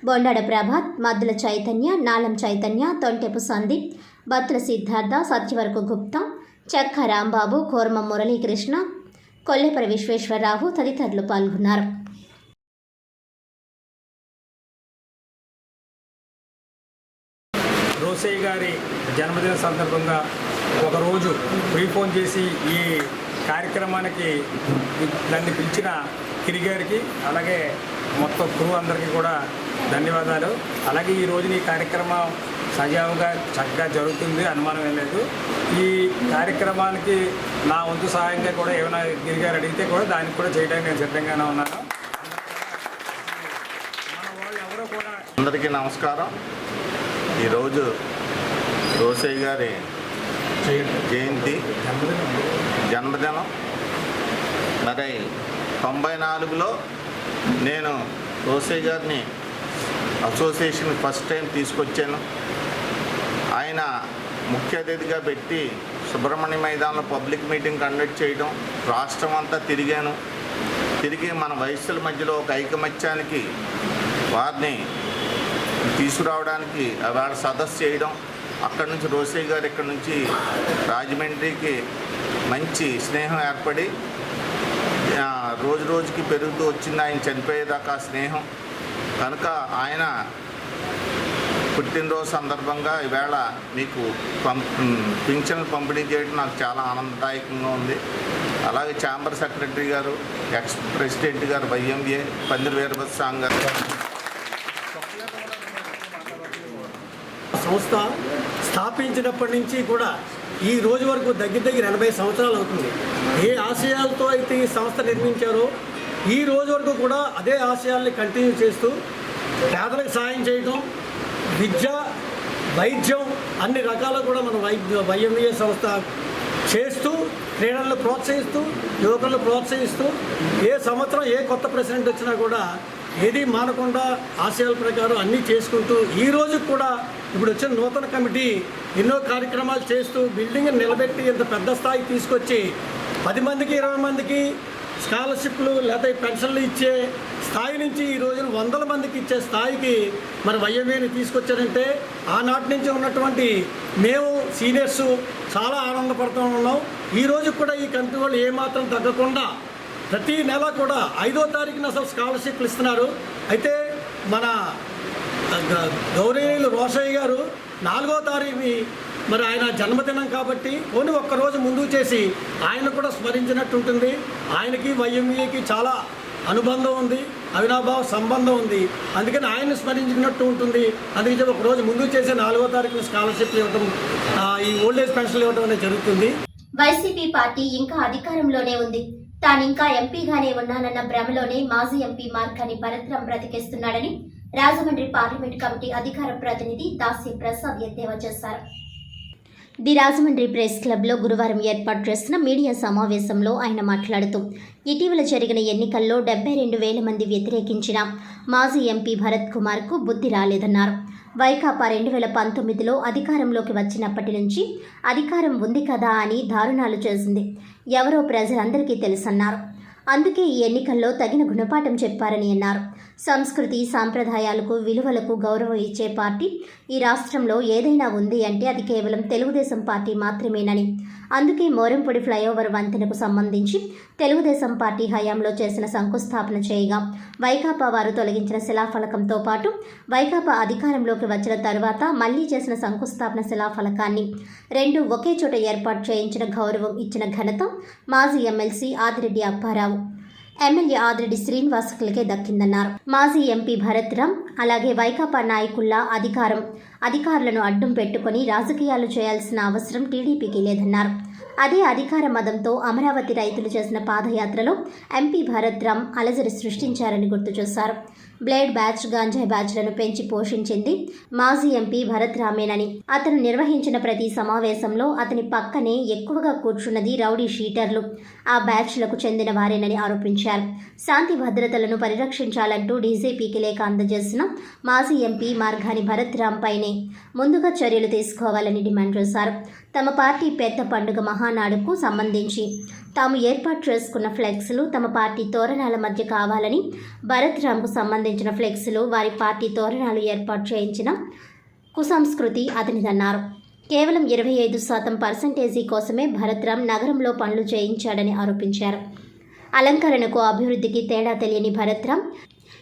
బొండాడ ప్రభాత్, మద్దుల చైతన్య, నాలం చైతన్య, తొంటేపు సందీప్, బత్తుల సిద్ధార్థ, సత్యవరకు గుప్తా, చక్క రాంబాబు, కోరమ మురళీకృష్ణ, కొల్లేపరి విశ్వేశ్వరరావు తదితరులు పాల్గొన్నారు. రోసయ్య గారి జన్మదిన సందర్భంగా ఒకరోజు ఫోన్ చేసి ఈ కార్యక్రమానికి నన్ను పిలిచిన కిరి గారికి అలాగే మొత్తం క్రూ అందరికీ కూడా ధన్యవాదాలు. అలాగే ఈ రోజున ఈ కార్యక్రమం సజావుగా చక్కగా జరుగుతుంది, అనుమానం ఏం లేదు. ఈ కార్యక్రమానికి నా వంతు సహాయంగా కూడా ఏమైనా గిరి గారు అడిగితే కూడా దానికి కూడా చేయడానికి నేను సిద్ధంగానే ఉన్నాను. అందరికీ నమస్కారం. ఈరోజు రోసయ్య గారి జయంతి జన్మదినం. మరి 94లో నేను రోసయ్య గారిని అసోసియేషన్ ఫస్ట్ టైం తీసుకొచ్చాను. ఆయన ముఖ్య అతిథిగా పెట్టి సుబ్రహ్మణ్య మైదానంలో పబ్లిక్ మీటింగ్ కండక్ట్ చేయడం, రాష్ట్రం అంతా తిరిగి మన వయస్సుల మధ్యలో ఒక ఐకమత్యానికి వారిని తీసుకురావడానికి వాళ్ళ సదస్సు చేయడం, అక్కడి నుంచి రోసయ్య గారు ఇక్కడి నుంచి రాజమండ్రికి మంచి స్నేహం ఏర్పడి రోజు రోజుకి పెరుగుతూ వచ్చింది. ఆయన చనిపోయేదాకా స్నేహం కనుక ఆయన పుట్టినరోజు సందర్భంగా ఈవేళ మీకు పింఛన్లు పంపిణీ చేయడం నాకు చాలా ఆనందదాయకంగా ఉంది. అలాగే ఛాంబర్ సెక్రటరీ గారు, ఎక్స్ ప్రెసిడెంట్ గారు వైఎంఏ పందిరి వీరభద్రస్వామి గారు. సంస్థ స్థాపించినప్పటి నుంచి కూడా ఈ రోజు వరకు దగ్గర 80 సంవత్సరాలు అవుతుంది. ఏ ఆశయాలతో అయితే ఈ సంస్థ నిర్మించారో ఈ రోజు వరకు కూడా అదే ఆశయాల్ని కంటిన్యూ చేస్తూ పేదలకు సాయం చేయడం, విద్య, వైద్యం అన్ని రకాలు కూడా మన వైఎంఏ సంస్థ చేస్తూ క్రీడలను ప్రోత్సహిస్తూ యువకులను ప్రోత్సహిస్తూ ఏ సంవత్సరం ఏ కొత్త ప్రెసిడెంట్ వచ్చినా కూడా ఏది మానకుండా ఆశయాల ప్రకారం అన్నీ చేసుకుంటూ ఈ రోజు కూడా ఇప్పుడు వచ్చిన నూతన కమిటీ ఎన్నో కార్యక్రమాలు చేస్తూ బిల్డింగ్ నిలబెట్టి ఇంత పెద్ద స్థాయికి తీసుకొచ్చి 10 మందికి 20 మందికి స్కాలర్షిప్లు లేదా పెన్షన్లు ఇచ్చే స్థాయి నుంచి ఈ రోజున 100 మందికి ఇచ్చే స్థాయికి మన వైఎంఏని తీసుకొచ్చారంటే ఆనాటి నుంచి ఉన్నటువంటి మేము సీనియర్స్ చాలా ఆనందపడుతూ ఉన్నాం. ఈ రోజు కూడా ఈ కమిటీ వాళ్ళు ఏమాత్రం తగ్గకుండా ప్రతి నెల కూడా 5వ తారీఖున అసలు స్కాలర్షిప్లు ఇస్తున్నారు. అయితే మన గౌరవనీయులు రోసయ్య గారు 4వ తారీఖుని మరి ఆయన జన్మదినం కాబట్టి ఓన్లీ ఒక్కరోజు ముందు చేసి ఆయన కూడా స్మరించినట్టు ఉంటుంది. ఆయనకి వైఎంఏకి చాలా అనుబంధం ఉంది, అవినాభావ సంబంధం ఉంది. అందుకని ఆయన్ని స్మరించినట్టు ఉంటుంది. అందుకే ఒకరోజు ముందు చేసి 4వ తారీఖున స్కాలర్షిప్లు ఇవ్వడం, ఈ ఓల్డేజ్ పెన్షన్లు ఇవ్వడం అనేది జరుగుతుంది. వైసీపీ పార్టీ ఇంకా అధికారంలోనే ఉంది. తానింకా ఎంపీగానే ఉన్నానన్న భ్రమలోనే మాజీ ఎంపీ మార్గాని భరత్రాం బ్రతికేస్తున్నాడని రాజమండ్రి పార్లమెంట్ కమిటీ అధికార ప్రతినిధి దాసి ప్రసాద్ ఎద్దేవా చేశారు. ది రాజమండ్రి ప్రెస్ క్లబ్లో గురువారం ఏర్పాటు చేసిన మీడియా సమావేశంలో ఆయన మాట్లాడుతూ ఇటీవల జరిగిన ఎన్నికల్లో 72,000 మంది వ్యతిరేకించిన మాజీ ఎంపీ భరత్ కుమార్కు బుద్ధి రాలేదన్నారు. వైకాపా 2019లో అధికారంలోకి వచ్చినప్పటి నుంచి అధికారం ఉంది కదా అని దారుణాలు చేసింది ఎవరో ప్రజలందరికీ తెలుసన్నారు. అందుకే ఈ ఎన్నికల్లో తగిన గుణపాఠం చెప్పారని అన్నారు. సంస్కృతి సాంప్రదాయాలకు విలువలకు గౌరవం ఇచ్చే పార్టీ ఈ రాష్ట్రంలో ఏదైనా ఉంది అంటే అది కేవలం తెలుగుదేశం పార్టీ మాత్రమేనని, అందుకే మోరంపూడి ఫ్లైఓవర్ వంతెనకు సంబంధించి తెలుగుదేశం పార్టీ హయాంలో చేసిన శంకుస్థాపన చేయగా వైకాపా వారు తొలగించిన శిలాఫలకంతో పాటు వైకాపా అధికారంలోకి వచ్చిన తరువాత మళ్లీ చేసిన శంకుస్థాపన శిలాఫలకాన్ని రెండు ఒకే చోట ఏర్పాటు చేయించిన గౌరవం ఇచ్చిన ఘనత మాజీ ఎమ్మెల్సీ ఆదిరెడ్డి అప్పారావు, ఎమ్మెల్యే ఆదిరెడ్డి శ్రీనివాసులకే దక్కిందన్నారు. మాజీ ఎంపీ భరత్రాం అలాగే వైకాపా నాయకుల అధికారులను అడ్డం పెట్టుకుని రాజకీయాలు చేయాల్సిన అవసరం టీడీపీకి లేదన్నారు. అదే అధికార మదంతో అమరావతి రైతులు చేసిన పాదయాత్రలో ఎంపీ భరత్రాం అలజడి సృష్టించారని గుర్తు చేశారు. బ్లేడ్ బ్యాచ్, గాంజాయి బ్యాచ్లను పెంచి పోషించింది మాజీ ఎంపీ భరత్రామేనని, అతను నిర్వహించిన ప్రతి సమావేశంలో అతని పక్కనే ఎక్కువగా కూర్చున్నది రౌడీ షీటర్లు, ఆ బ్యాచ్లకు చెందిన వారేనని ఆరోపించారు. శాంతి భద్రతలను పరిరక్షించాలంటూ డీజీపీకి లేఖ అందజేసిన మాజీ ఎంపీ మార్గాని భరత్రాం పైనే ముందుగా చర్యలు తీసుకోవాలని డిమాండ్ చేశారు. తమ పార్టీ పెద్ద పండుగ మహానాడుకు సంబంధించి తాము ఏర్పాటు చేసుకున్న ఫ్లెక్స్లు తమ పార్టీ తోరణాల మధ్య కావాలని, భరత్రాంకు సంబంధించిన ఫ్లెక్స్లు వారి పార్టీ తోరణాలు ఏర్పాటు చేయించిన కుసంస్కృతి అతనిదన్నారు. కేవలం 25% కోసమే భరత్రాం నగరంలో పనులు చేయించాడని ఆరోపించారు. అలంకరణకు అభివృద్ధికి తేడా తెలియని భరత్రాం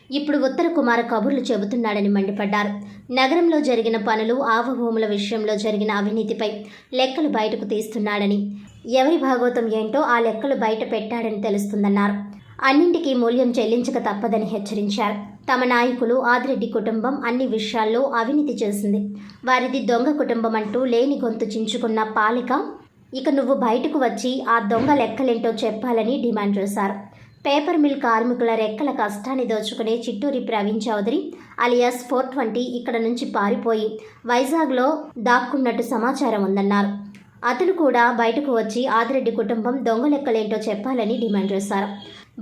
ఇప్పుడు ఉత్తర కుమార కబుర్లు చెబుతున్నాడని మండిపడ్డారు. నగరంలో జరిగిన పనులు, ఆవభూముల విషయంలో జరిగిన అవినీతిపై లెక్కలు బయటకు తీస్తున్నాడని, ఎవరి భాగోతం ఏంటో ఆ లెక్కలు బయట పెట్టాడని తెలుస్తుందన్నారు. అన్నింటికీ మూల్యం చెల్లించక తప్పదని హెచ్చరించారు. తమ నాయకులు ఆదిరెడ్డి కుటుంబం అన్ని విషయాల్లో అవినీతి చేసింది. వారిది దొంగ కుటుంబం అంటూ లేని గొంతు చించుకున్న పాలిక ఇక నువ్వు బయటకు వచ్చి ఆ దొంగ లెక్కలేంటో చెప్పాలని డిమాండ్ చేశారు. పేపర్ మిల్ కార్మికుల రెక్కల కష్టాన్ని దోచుకునే చిట్టూరి ప్రవీణ్ చౌదరి అలియాస్ 420 ఇక్కడ నుంచి పారిపోయి వైజాగ్లో దాక్కున్నట్టు సమాచారం ఉందన్నారు. అతను కూడా బయటకు వచ్చి ఆదిరెడ్డి కుటుంబం దొంగ లెక్కలేంటో చెప్పాలని డిమాండ్ చేశారు.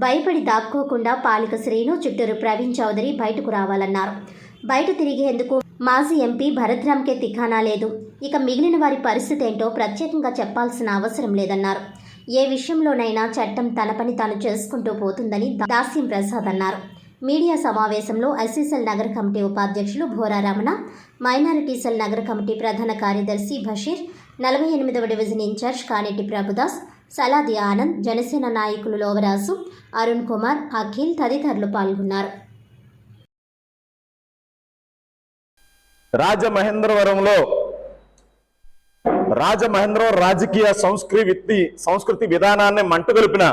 భయపడి దాక్కోకుండా పాలిక శ్రీను, చిట్టూరు ప్రవీణ్ చౌదరి బయటకు రావాలన్నారు. బయట తిరిగేందుకు మాజీ ఎంపీ భరత్రామ్కే తిఖానా లేదు. ఇక మిగిలిన వారి పరిస్థితి ఏంటో ప్రత్యేకంగా చెప్పాల్సిన అవసరం లేదన్నారు. ఏ విషయంలోనైనా చట్టం తన పని తాను చేసుకుంటూ పోతుందని దాస్యం ప్రసాద్ అన్నారు. మీడియా సమావేశంలో ఎస్సీసెల్ నగర కమిటీ ఉపాధ్యక్షులు భోరా రమణ, మైనారిటీ సెల్ నగర కమిటీ ప్రధాన కార్యదర్శి బషీర్, 48వ డివిజన్ ఇన్ఛార్జ్ కానేటి ప్రభుదాస్, సలాది ఆనంద్, జనసేన నాయకులు లోవరాసు, అరుణ్ కుమార్, అఖిల్ తదితరులు పాల్గొన్నారు. రాజమహేంద్రవరం రాజకీయ సంస్కృతి విధానాన్ని మంటగొలిపిన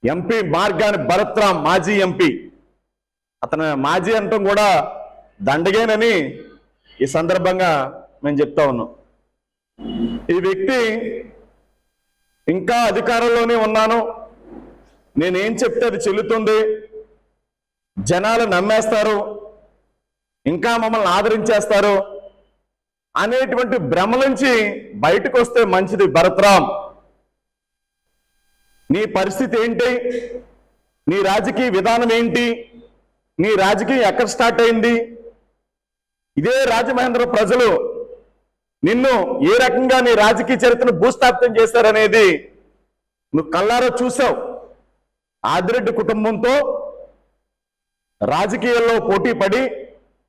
ఎంపీ మార్గాని భరత్రామ్, మాజీ ఎంపీ, అతను మాజీ అంటం కూడా దండగేనని ఈ సందర్భంగా మేము చెప్తా ఉన్నాం. ఈ వ్యక్తి ఇంకా అధికారంలోనే ఉన్నాను, నేనేం చెప్తే అది చెల్లుతుంది, జనాలు నమ్మేస్తారు, ఇంకా మమ్మల్ని ఆదరించేస్తారు అనేటువంటి భ్రమ నుంచి బయటకు వస్తే మంచిది. భరత్రామ్, నీ పరిస్థితి ఏంటి? నీ రాజకీయ విధానం ఏంటి? నీ రాజకీయం ఎక్కడ స్టార్ట్ అయింది? ఇదే రాజమహేంద్ర ప్రజలు నిన్ను ఏ రకంగా నీ రాజకీయ చరిత్రను భూస్థాపితం చేశారనేది నువ్వు కళ్ళారా చూసావు. ఆదిరెడ్డి కుటుంబంతో రాజకీయాల్లో పోటీ పడి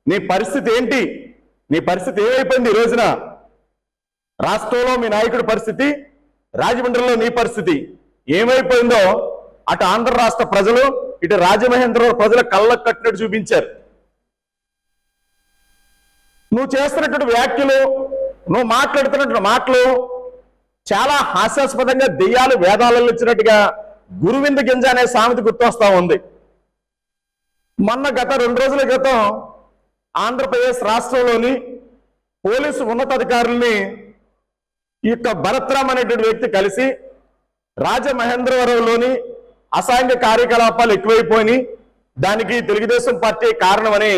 నీ పరిస్థితి ఏంటి? నీ పరిస్థితి ఏమైపోయింది? ఈ రోజున రాష్ట్రంలో మీ నాయకుడి పరిస్థితి, రాజమండ్రిలో నీ పరిస్థితి ఏమైపోయిందో అటు ఆంధ్ర రాష్ట్ర ప్రజలు, ఇటు రాజమహేంద్రవరం ప్రజల కళ్ళకు కట్టినట్టు చూపించారు. నువ్వు చేస్తున్నటువంటి వ్యాఖ్యలు, నువ్వు మాట్లాడుతున్నటువంటి మాటలు చాలా హాస్యాస్పదంగా దెయ్యాలు వేదాలలో ఇచ్చినట్టుగా గురువింద గింజ అనే సామెత గుర్తొస్తా ఉంది. మొన్న గత 2 రోజుల క్రితం ఆంధ్రప్రదేశ్ రాష్ట్రంలోని పోలీసు ఉన్నతాధికారుల్ని ఈ యొక్క భరత్రామ్ అనేటువంటి వ్యక్తి కలిసి రాజమహేంద్రవరంలోని అసాంఘిక కార్యకలాపాలు ఎక్కువైపోయి దానికి తెలుగుదేశం పార్టీ కారణమని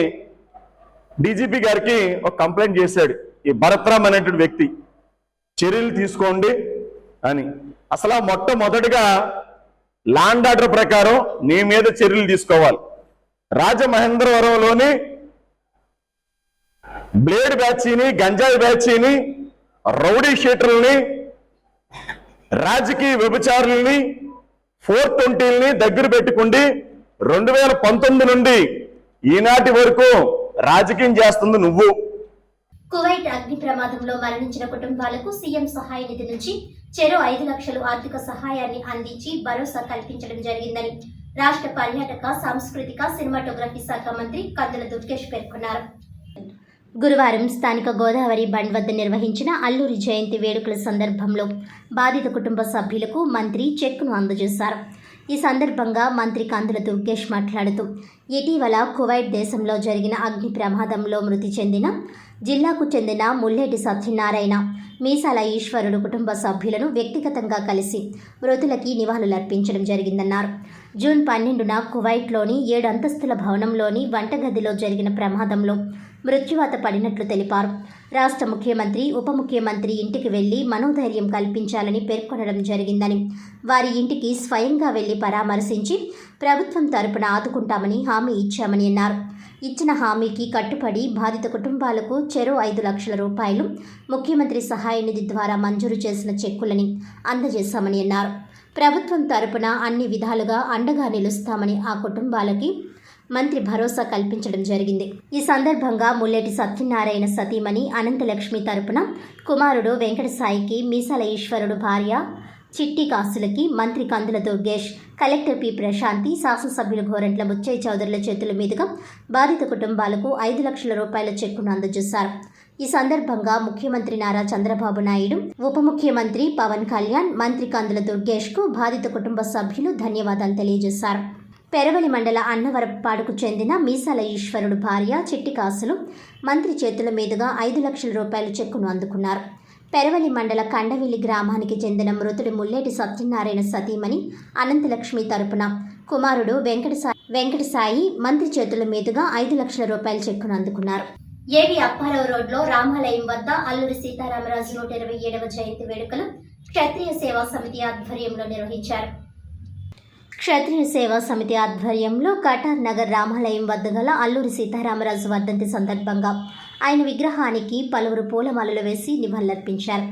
డీజీపీ గారికి ఒక కంప్లైంట్ చేశాడు. ఈ భరత్రామ్ అనేటువంటి వ్యక్తి చర్యలు తీసుకోండి అని. అసలు మొట్టమొదటిగా ల్యాండ్ ఆర్డర్ ప్రకారం నీ మీద చర్యలు తీసుకోవాలి. రాజమహేంద్రవరంలోని బ్లేడ్ బ్యాచీని, గంజాయి బ్యాచీని, రౌడీ షీటర్లని, రాజకీయ వ్యభిచారుల్ని, 420ని దగ్గర పెట్టుకుండి 2019 నుండి ఈనాటి వరకు రాజకీయం చేస్తుంది నువ్వు. కువైట్ అగ్ని ప్రమాదంలో మరణించిన కుటుంబాలకు సీఎం సహాయ నిధి నుంచి చెరో 5 లక్షలు ఆర్థిక సహాయాన్ని అందించి భరోసా కల్పించడం జరిగిందని రాష్ట్ర పర్యాటక, సాంస్కృతిక, సినిమాటోగ్రఫీ శాఖ మంత్రి కందుల దుర్గేష్ పేర్కొన్నారు. గురువారం స్థానిక గోదావరి బండ్ వద్ద నిర్వహించిన అల్లూరి జయంతి వేడుకల సందర్భంలో బాధిత కుటుంబ సభ్యులకు మంత్రి చెక్కును అందజేశారు. ఈ సందర్భంగా మంత్రి కందుల దుర్గేష్ మాట్లాడుతూ, ఇటీవల కువైట్ దేశంలో జరిగిన అగ్ని ప్రమాదంలో మృతి చెందిన జిల్లాకు చెందిన ముల్లేటి సత్యనారాయణ, మీసాల ఈశ్వరుడు కుటుంబ సభ్యులను వ్యక్తిగతంగా కలిసి మృతులకి నివాళులర్పించడం జరిగిందన్నారు. జూన్ 12న కువైట్లోని 7 అంతస్తుల భవనంలోని వంటగదిలో జరిగిన ప్రమాదంలో మృత్యువాత పడినట్లు తెలిపారు. రాష్ట్ర ముఖ్యమంత్రి, ఉప ముఖ్యమంత్రి ఇంటికి వెళ్లి మనోధైర్యం కల్పించాలని పేర్కొనడం జరిగిందని, వారి ఇంటికి స్వయంగా వెళ్లి పరామర్శించి ప్రభుత్వం తరపున ఆదుకుంటామని హామీ ఇచ్చామని అన్నారు. ఇచ్చిన హామీకి కట్టుబడి బాధిత కుటుంబాలకు చెరో 5 లక్షల రూపాయలు ముఖ్యమంత్రి సహాయ నిధి ద్వారా మంజూరు చేసిన చెక్కులని అందజేశామని అన్నారు. ప్రభుత్వం తరపున అన్ని విధాలుగా అండగా నిలుస్తామని ఆ కుటుంబాలకి మంత్రి భరోసా కల్పించడం జరిగింది. ఈ సందర్భంగా ముల్లేటి సత్యనారాయణ సతీమణి అనంతలక్ష్మి తరపున కుమారుడు వెంకటసాయికి, మీసాల ఈశ్వరుడు భార్య చిట్టి కాసులకి మంత్రి కందుల దుర్గేష్, కలెక్టర్ పి ప్రశాంతి, శాసనసభ్యులు గోరంట్ల బుచ్చయ్య చౌదరుల చేతుల మీదుగా బాధిత కుటుంబాలకు 5 లక్షల రూపాయల చెక్కును అందజేశారు. ఈ సందర్భంగా ముఖ్యమంత్రి నారా చంద్రబాబు నాయుడు, ఉప ముఖ్యమంత్రి పవన్ కళ్యాణ్, మంత్రి కందుల దుర్గేష్కు బాధిత కుటుంబ సభ్యులు ధన్యవాదాలు తెలియజేశారు. పెరవలి మండల అన్నవరపాడుకు చెందిన మీసాల ఈశ్వరుడు భార్య చిట్టి కాసులు మంత్రి చేతుల మీదుగా 5 లక్షల రూపాయల చెక్కును అందుకున్నారు. పెరవలి మండల కండవిల్లి గ్రామానికి చెందిన మృతుడు ముల్లేటి సత్యనారాయణ సతీమణి అనంతలక్ష్మి తరపున కుమారుడు వెంకటసాయి మంత్రి చేతుల మీదుగా 5 లక్షల రూపాయల చెక్కును అందుకున్నారు. ఏవి అప్పారావు రోడ్లో రామాలయం వద్ద అల్లూరి సీతారామరాజు 127వ జయంతి వేడుకలు క్షత్రియ సేవా సమితి ఆధ్వర్యంలో నిర్వహించారు. క్షత్రియ సేవా సమితి ఆధ్వర్యంలో కటార్ నగర్ రామాలయం వద్ద గల అల్లూరి సీతారామరాజు వర్ధంతి సందర్భంగా ఆయన విగ్రహానికి పలువురు పూలమాలలు వేసి నివాళులర్పించారు.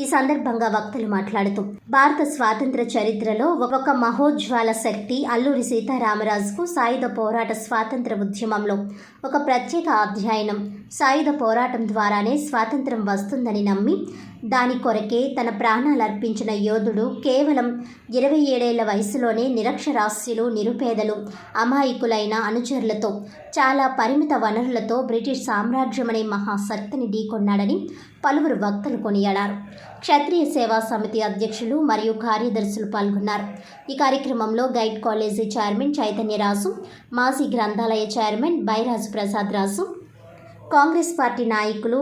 ఈ సందర్భంగా వక్తలు మాట్లాడుతూ భారత స్వాతంత్ర చరిత్రలో ఒక మహోజ్వాల శక్తి అల్లూరి సీతారామరాజుకు సాయుధ పోరాట స్వాతంత్ర ఉద్యమంలో ఒక ప్రత్యేక అధ్యయనం. సాయుధ పోరాటం ద్వారానే స్వాతంత్రం వస్తుందని నమ్మి దాని కొరకే తన ప్రాణాలు అర్పించిన యోధుడు కేవలం 27 ఏళ్ల వయసులోనే నిరక్షరాస్యులు, నిరుపేదలు, అమాయకులైన అనుచరులతో చాలా పరిమిత వనరులతో బ్రిటిష్ సామ్రాజ్యమనే మహాశక్తిని ఢీకొన్నాడని పలువురు వక్తలు కొనియాడారు. క్షత్రియ సేవా సమితి అధ్యక్షులు మరియు కార్యదర్శులు పాల్గొన్నారు. ఈ కార్యక్రమంలో గైడ్ కాలేజీ చైర్మన్ చైతన్యరాజు, మాజీ గ్రంథాలయ చైర్మన్ బైరాజు ప్రసాద్ రాజు, కాంగ్రెస్ పార్టీ నాయకులు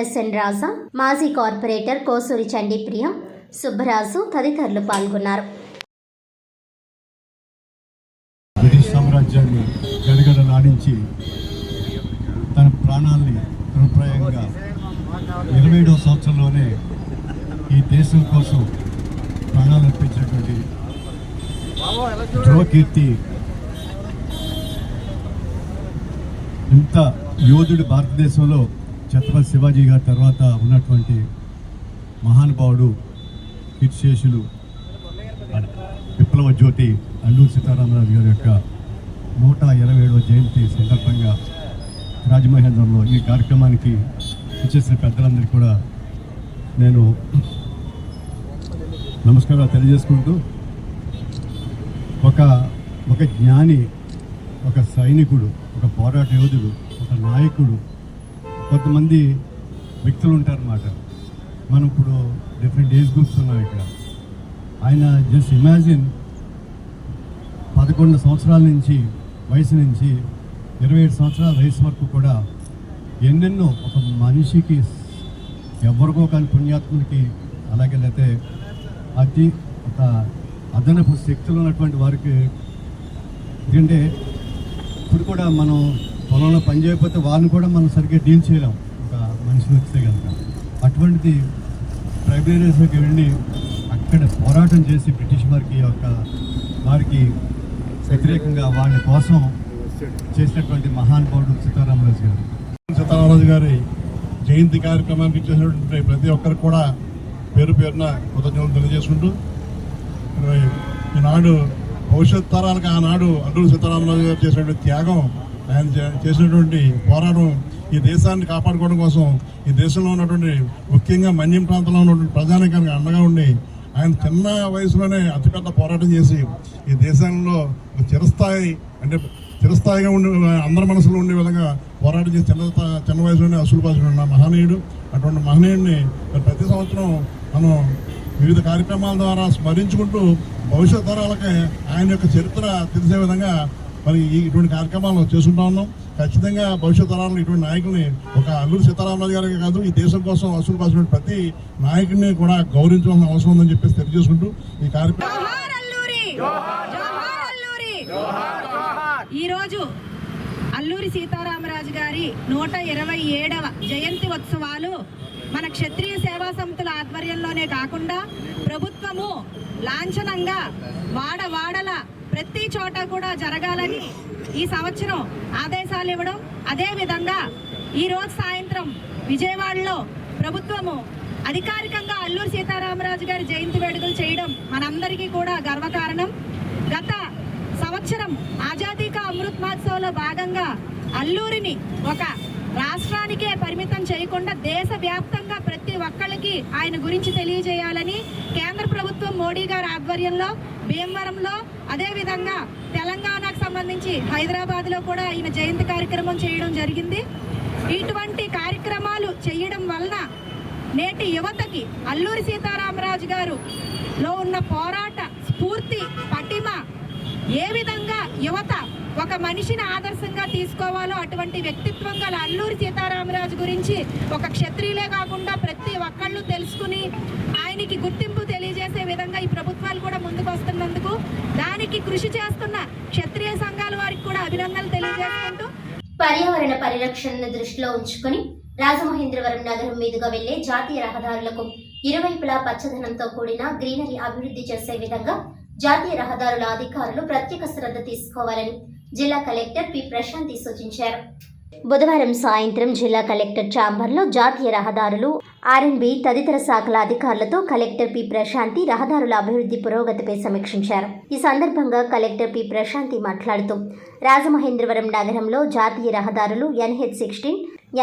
ఎస్ఎన్ రాజా, మాజీ కార్పొరేటర్ కోసూరి చండీప్రియ, సుబ్బరాజు తదితరులు పాల్గొన్నారు. బ్రిటిష్ సామ్రాజ్యాన్ని గడగడలాడించి తన ప్రాణాల్ని తృణప్రాయంగా 27వ సంవత్సరంలోనే ఈ దేశం కోసం ప్రాణాలు అర్పించినటువంటి ధ్రువకీర్తి ఇంత యోధుడు భారతదేశంలో ఛత్రపతి శివాజీ గారి తర్వాత ఉన్నటువంటి మహానుభావుడు, కీర్తిశేషులు, విప్లవ జ్యోతి అల్లూరి సీతారామరాజు గారి యొక్క 127వ జయంతి సందర్భంగా రాజమహేంద్రంలో ఈ కార్యక్రమానికి ఇచ్చేసిన పెద్దలందరికీ కూడా నేను నమస్కారాలు తెలియజేసుకుంటూ, ఒక జ్ఞాని, ఒక సైనికుడు, ఒక పోరాట యోధుడు, ఒక నాయకుడు, కొంతమంది వ్యక్తులు ఉంటారన్నమాట. మనం ఇప్పుడు డిఫరెంట్ ఏజ్ గ్రూప్స్ ఉన్నాం ఇక్కడ. ఆయన జస్ట్ ఇమాజిన్ 11 సంవత్సరాల నుంచి వయసు నుంచి 27 సంవత్సరాల వయసు వరకు కూడా ఎన్నెన్నో ఒక మనిషికి ఎవరికో కానీ పుణ్యాత్ముడికి, అలాగే లేకపోతే ఒక అదనపు శక్తులు ఉన్నటువంటి వారికి, ఎందుకంటే ఇప్పుడు కూడా మనం పొలంలో పని చేయకపోతే వారిని కూడా మనం సరిగ్గా డీల్ చేయలేం ఒక మనిషిని వస్తే కనుక. అటువంటిది ట్రైబేరియన్స్కి వెళ్ళి అక్కడ పోరాటం చేసి బ్రిటిష్ వారికి వ్యతిరేకంగా వాళ్ళ కోసం చేసినటువంటి మహానుభావుడు సీతారామరాజు గారు. సీతారామరాజు గారి జయంతి కార్యక్రమానికి చేసినటువంటి ప్రతి ఒక్కరికి కూడా పేరు పేరున కృతజ్ఞతలు తెలియజేసుకుంటూ, ఈనాడు భవిష్యత్ తరాలకు ఆనాడు అల్లూరి సీతారామరాజు గారు చేసినటువంటి త్యాగం, ఆయన చేసినటువంటి పోరాటం ఈ దేశాన్ని కాపాడుకోవడం కోసం ఈ దేశంలో ఉన్నటువంటి ముఖ్యంగా మన్యం ప్రాంతంలో ఉన్నటువంటి ప్రజానికానికి అండగా ఉండి ఆయన చిన్న వయసులోనే అతిపెద్ద పోరాటం చేసి ఈ దేశంలో చిరస్థాయిగా ఉండే అందరి మనసులో ఉండే విధంగా పోరాటం చేసి చిన్న వయసులోనే అసూలుపాల్సిన మహనీయుడు. అటువంటి మహనీయుడిని ప్రతి సంవత్సరం మనం వివిధ కార్యక్రమాల ద్వారా స్మరించుకుంటూ భవిష్యత్ తరాలకి ఆయన యొక్క చరిత్ర తెలిసే విధంగా మరి ఇటువంటి కార్యక్రమాలు చేసుకుంటా ఉన్నాం. ఖచ్చితంగా భవిష్యత్ తరాలను ఇటువంటి నాయకుల్ని ఒక అల్లూరి సీతారామరాజు గారికి కాదు, ఈ దేశం కోసం అసలు పాల్సిన ప్రతి నాయకుడిని కూడా గౌరవించాల్సిన అవసరం ఉందని చెప్పేసి తెలియజేసుకుంటూ ఈ కార్యక్రమం ఈరోజు అల్లూరి సీతారామరాజు గారి 127వ జయంతి ఉత్సవాలు మన క్షత్రియ సేవా సమితుల ఆధ్వర్యంలోనే కాకుండా ప్రభుత్వము లాంఛనంగా వాడవాడల ప్రతి చోట కూడా జరగాలని ఈ సంవత్సరం ఆదేశాలు ఇవ్వడం, అదేవిధంగా ఈరోజు సాయంత్రం విజయవాడలో ప్రభుత్వము అధికారికంగా అల్లూరి సీతారామరాజు గారి జయంతి వేడుకలు చేయడం మనందరికీ కూడా గర్వకారణం. గత సంవత్సరం ఆజాదీ కా అమృత్ మహోత్సవ్లో భాగంగా అల్లూరిని ఒక రాష్ట్రానికే పరిమితం చేయకుండా దేశవ్యాప్తంగా ప్రతి ఒక్కళ్ళకి ఆయన గురించి తెలియజేయాలని కేంద్ర ప్రభుత్వం మోడీ గారి ఆధ్వర్యంలో భీమవరంలో, అదేవిధంగా తెలంగాణకు సంబంధించి హైదరాబాద్లో కూడా ఆయన జయంతి కార్యక్రమం చేయడం జరిగింది. ఇటువంటి కార్యక్రమాలు చేయడం వలన నేటి యువతకి అల్లూరి సీతారామరాజు గారులో ఉన్న పోరాట స్ఫూర్తి, పటిమ, ఏ విధంగా యువత ఒక మనిషిని ఆదర్శంగా తీసుకోవాలో అటువంటి వ్యక్తిత్వం గల అల్లూరి సీతారామరాజు గురించి ఒక క్షత్రియులే కాకుండా ప్రతి ఒక్కళ్ళు తెలుసుకుని ఆయనకి గుర్తింపు తెలియజేసే విధంగా ఈ ప్రభుత్వాలు కూడా ముందుకు వస్తున్నందుకు దానికి కృషి చేస్తున్న క్షత్రియ సంఘాల వారికి కూడా అభినందనలు తెలియజేసుకుంటూ పర్యావరణ పరిరక్షణను దృష్టిలో ఉంచుకుని రాజమహేంద్రవరం నగరం మీదుగా వెళ్లే జాతీయ రహదారులకు ఇరువైపులా పచ్చదనంతో కూడిన గ్రీనరీ అభివృద్ధి చేసే విధంగా జాతీయ రహదారుల అధికారులు ప్రత్యేక శ్రద్ధ తీసుకోవాలని జిల్లా కలెక్టర్ పి ప్రశాంతి సూచించారు. బుధవారం సాయంత్రం జిల్లా కలెక్టర్ ఛాంబర్లో జాతీయ రహదారులు, ఆర్ఎండ్బి తదితర శాఖల అధికారులతో కలెక్టర్ పి ప్రశాంతి రహదారుల అభివృద్ధి పురోగతిపై సమీక్షించారు. ఈ సందర్భంగా కలెక్టర్ పి ప్రశాంతి మాట్లాడుతూ రాజమహేంద్రవరం నగరంలో జాతీయ రహదారులు NH16,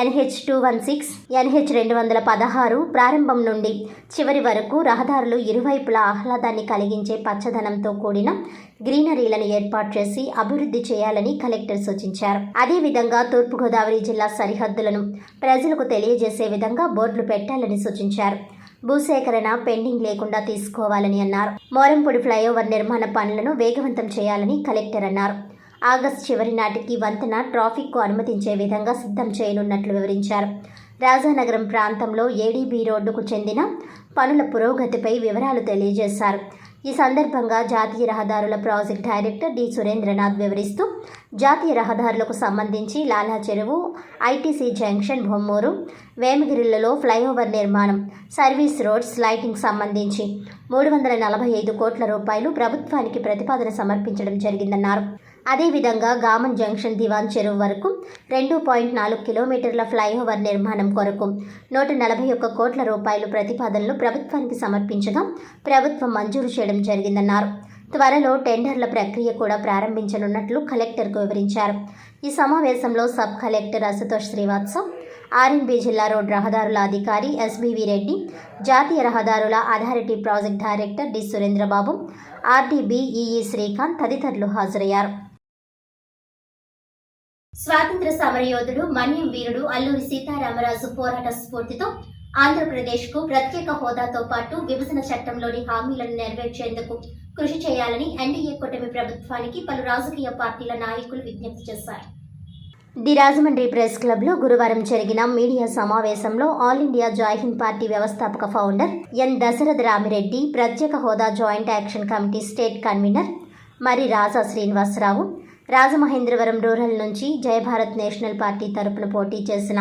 NH216, NH216 ప్రారంభం నుండి చివరి వరకు రహదారులు ఇరువైపులా ఆహ్లాదాన్ని కలిగించే పచ్చదనంతో కూడిన గ్రీనరీలను ఏర్పాటు చేసి అభివృద్ధి చేయాలని కలెక్టర్ సూచించారు. అదేవిధంగా తూర్పుగోదావరి జిల్లా సరిహద్దులను ప్రజలకు తెలియజేసే విధంగా బోర్డులు పెట్టాలని సూచించారు. భూసేకరణ పెండింగ్ లేకుండా తీసుకోవాలని అన్నారు. మోరంపూడి ఫ్లైఓవర్ నిర్మాణ పనులను వేగవంతం చేయాలని కలెక్టర్ అన్నారు. ఆగస్టు చివరి నాటికి వంతెన ట్రాఫిక్కు అనుమతించే విధంగా సిద్ధం చేయనున్నట్లు వివరించారు. రాజానగరం ప్రాంతంలో ఏడీబీ రోడ్డుకు చెందిన పనుల పురోగతిపై వివరాలు తెలియజేశారు. ఈ సందర్భంగా జాతీయ రహదారుల ప్రాజెక్ట్ డైరెక్టర్ డి సురేంద్రనాథ్ వివరిస్తూ జాతీయ రహదారులకు సంబంధించి లాలా చెరువు, ఐటీసీ జంక్షన్, బొమ్మూరు, వేమగిరిలలో ఫ్లైఓవర్ నిర్మాణం, సర్వీస్ రోడ్స్, లైటింగ్ సంబంధించి 345 కోట్ల రూపాయలు ప్రభుత్వానికి ప్రతిపాదన సమర్పించడం జరిగిందన్నారు. అదేవిధంగా గామన్ జంక్షన్ దివాన్ చెరువు వరకు 2.4 కిలోమీటర్ల ఫ్లైఓవర్ నిర్మాణం కొరకు 141 కోట్ల రూపాయలు ప్రతిపాదనలు ప్రభుత్వానికి సమర్పించగా ప్రభుత్వం మంజూరు చేయడం జరిగిందన్నారు. త్వరలో టెండర్ల ప్రక్రియ కూడా ప్రారంభించనున్నట్లు కలెక్టర్కు వివరించారు. ఈ సమావేశంలో sub collector Ashutosh Srivastav, RNB జిల్లా రోడ్ రహదారుల అధికారి ఎస్బీవి రెడ్డి, జాతీయ రహదారుల authority project director D Surendrababu, RDB EE Srikanth తదితరులు హాజరయ్యారు. స్వాతంత్ర సమరయోధుడు, మన్యం వీరుడు అల్లూరి సీతారామరాజు పోరాట స్ఫూర్తితో ఆంధ్రప్రదేశ్కు ప్రత్యేక హోదాతో పాటు విభజన చట్టంలోని హామీలను నెరవేర్చేందుకు కృషి చేయాలని ఎన్డీఏ కూటమి ప్రభుత్వానికి పలు రాజకీయ పార్టీల నాయకులు విజ్ఞప్తి చేశారు. ది రాజమండ్రి ప్రెస్ క్లబ్లో గురువారం జరిగిన మీడియా సమావేశంలో ఆల్ ఇండియా జైహింద్ పార్టీ వ్యవస్థాపక ఫౌండర్ ఎన్ దశరథ రామిరెడ్డి, ప్రత్యేక హోదా joint action committee state convener మరి రాజా శ్రీనివాసరావు, రాజమహేంద్రవరం రూరల్ నుంచి జయభారత్ నేషనల్ పార్టీ తరపున పోటీ చేసిన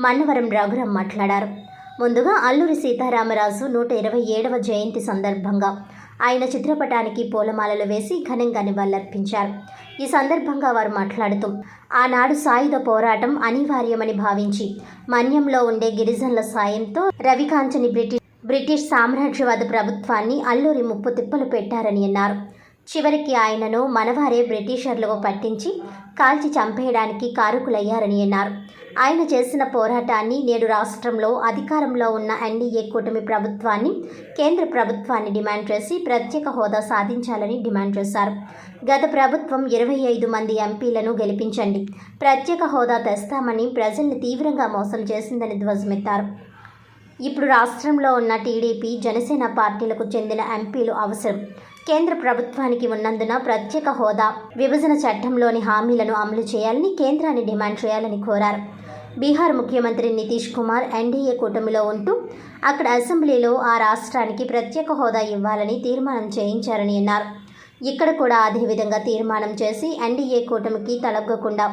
మన్నవరం రఘురాం మాట్లాడారు. ముందుగా అల్లూరి సీతారామరాజు 127వ జయంతి సందర్భంగా ఆయన చిత్రపటానికి పూలమాలలు వేసి ఘనంగా నివాళులర్పించారు. ఈ సందర్భంగా వారు మాట్లాడుతూ ఆనాడు సాయుధ పోరాటం అనివార్యమని భావించి మన్యంలో ఉండే గిరిజనుల సాయంతో రవికాంచని బ్రిటిష్ సామ్రాజ్యవాద ప్రభుత్వాన్ని అల్లూరి ముప్పు తిప్పలు పెట్టారని అన్నారు. చివరికి ఆయనను మనవారే బ్రిటిషర్లకు పట్టించి కాల్చి చంపేయడానికి కారకులయ్యారని అన్నారు. ఆయన చేసిన పోరాటాన్ని నేడు రాష్ట్రంలో అధికారంలో ఉన్న ఎన్డీఏ కూటమి ప్రభుత్వాన్ని, కేంద్ర ప్రభుత్వాన్ని డిమాండ్ చేసి ప్రత్యేక హోదా సాధించాలని డిమాండ్ చేశారు. గత ప్రభుత్వం 25 మంది ఎంపీలను గెలిపించండి, ప్రత్యేక హోదా తెస్తామని ప్రజల్ని తీవ్రంగా మోసం చేసిందని ధ్వజమెత్తారు. ఇప్పుడు రాష్ట్రంలో ఉన్న టీడీపీ, జనసేన పార్టీలకు చెందిన ఎంపీలు అవసరం. కేంద్ర ప్రభుత్వానికి ఉన్నందున ప్రత్యేక హోదా, విభజన చట్టంలోని హామీలను అమలు చేయాలని కేంద్రాన్ని డిమాండ్ చేయాలని కోరారు. బీహార్ ముఖ్యమంత్రి నితీష్ కుమార్ ఎన్డీఏ కూటమిలో ఉంటూ అక్కడ అసెంబ్లీలో ఆ రాష్ట్రానికి ప్రత్యేక హోదా ఇవ్వాలని తీర్మానం చేయించారని అన్నారు. ఇక్కడ కూడా అదేవిధంగా తీర్మానం చేసి ఎన్డీఏ కూటమికి తలగ్గకుండా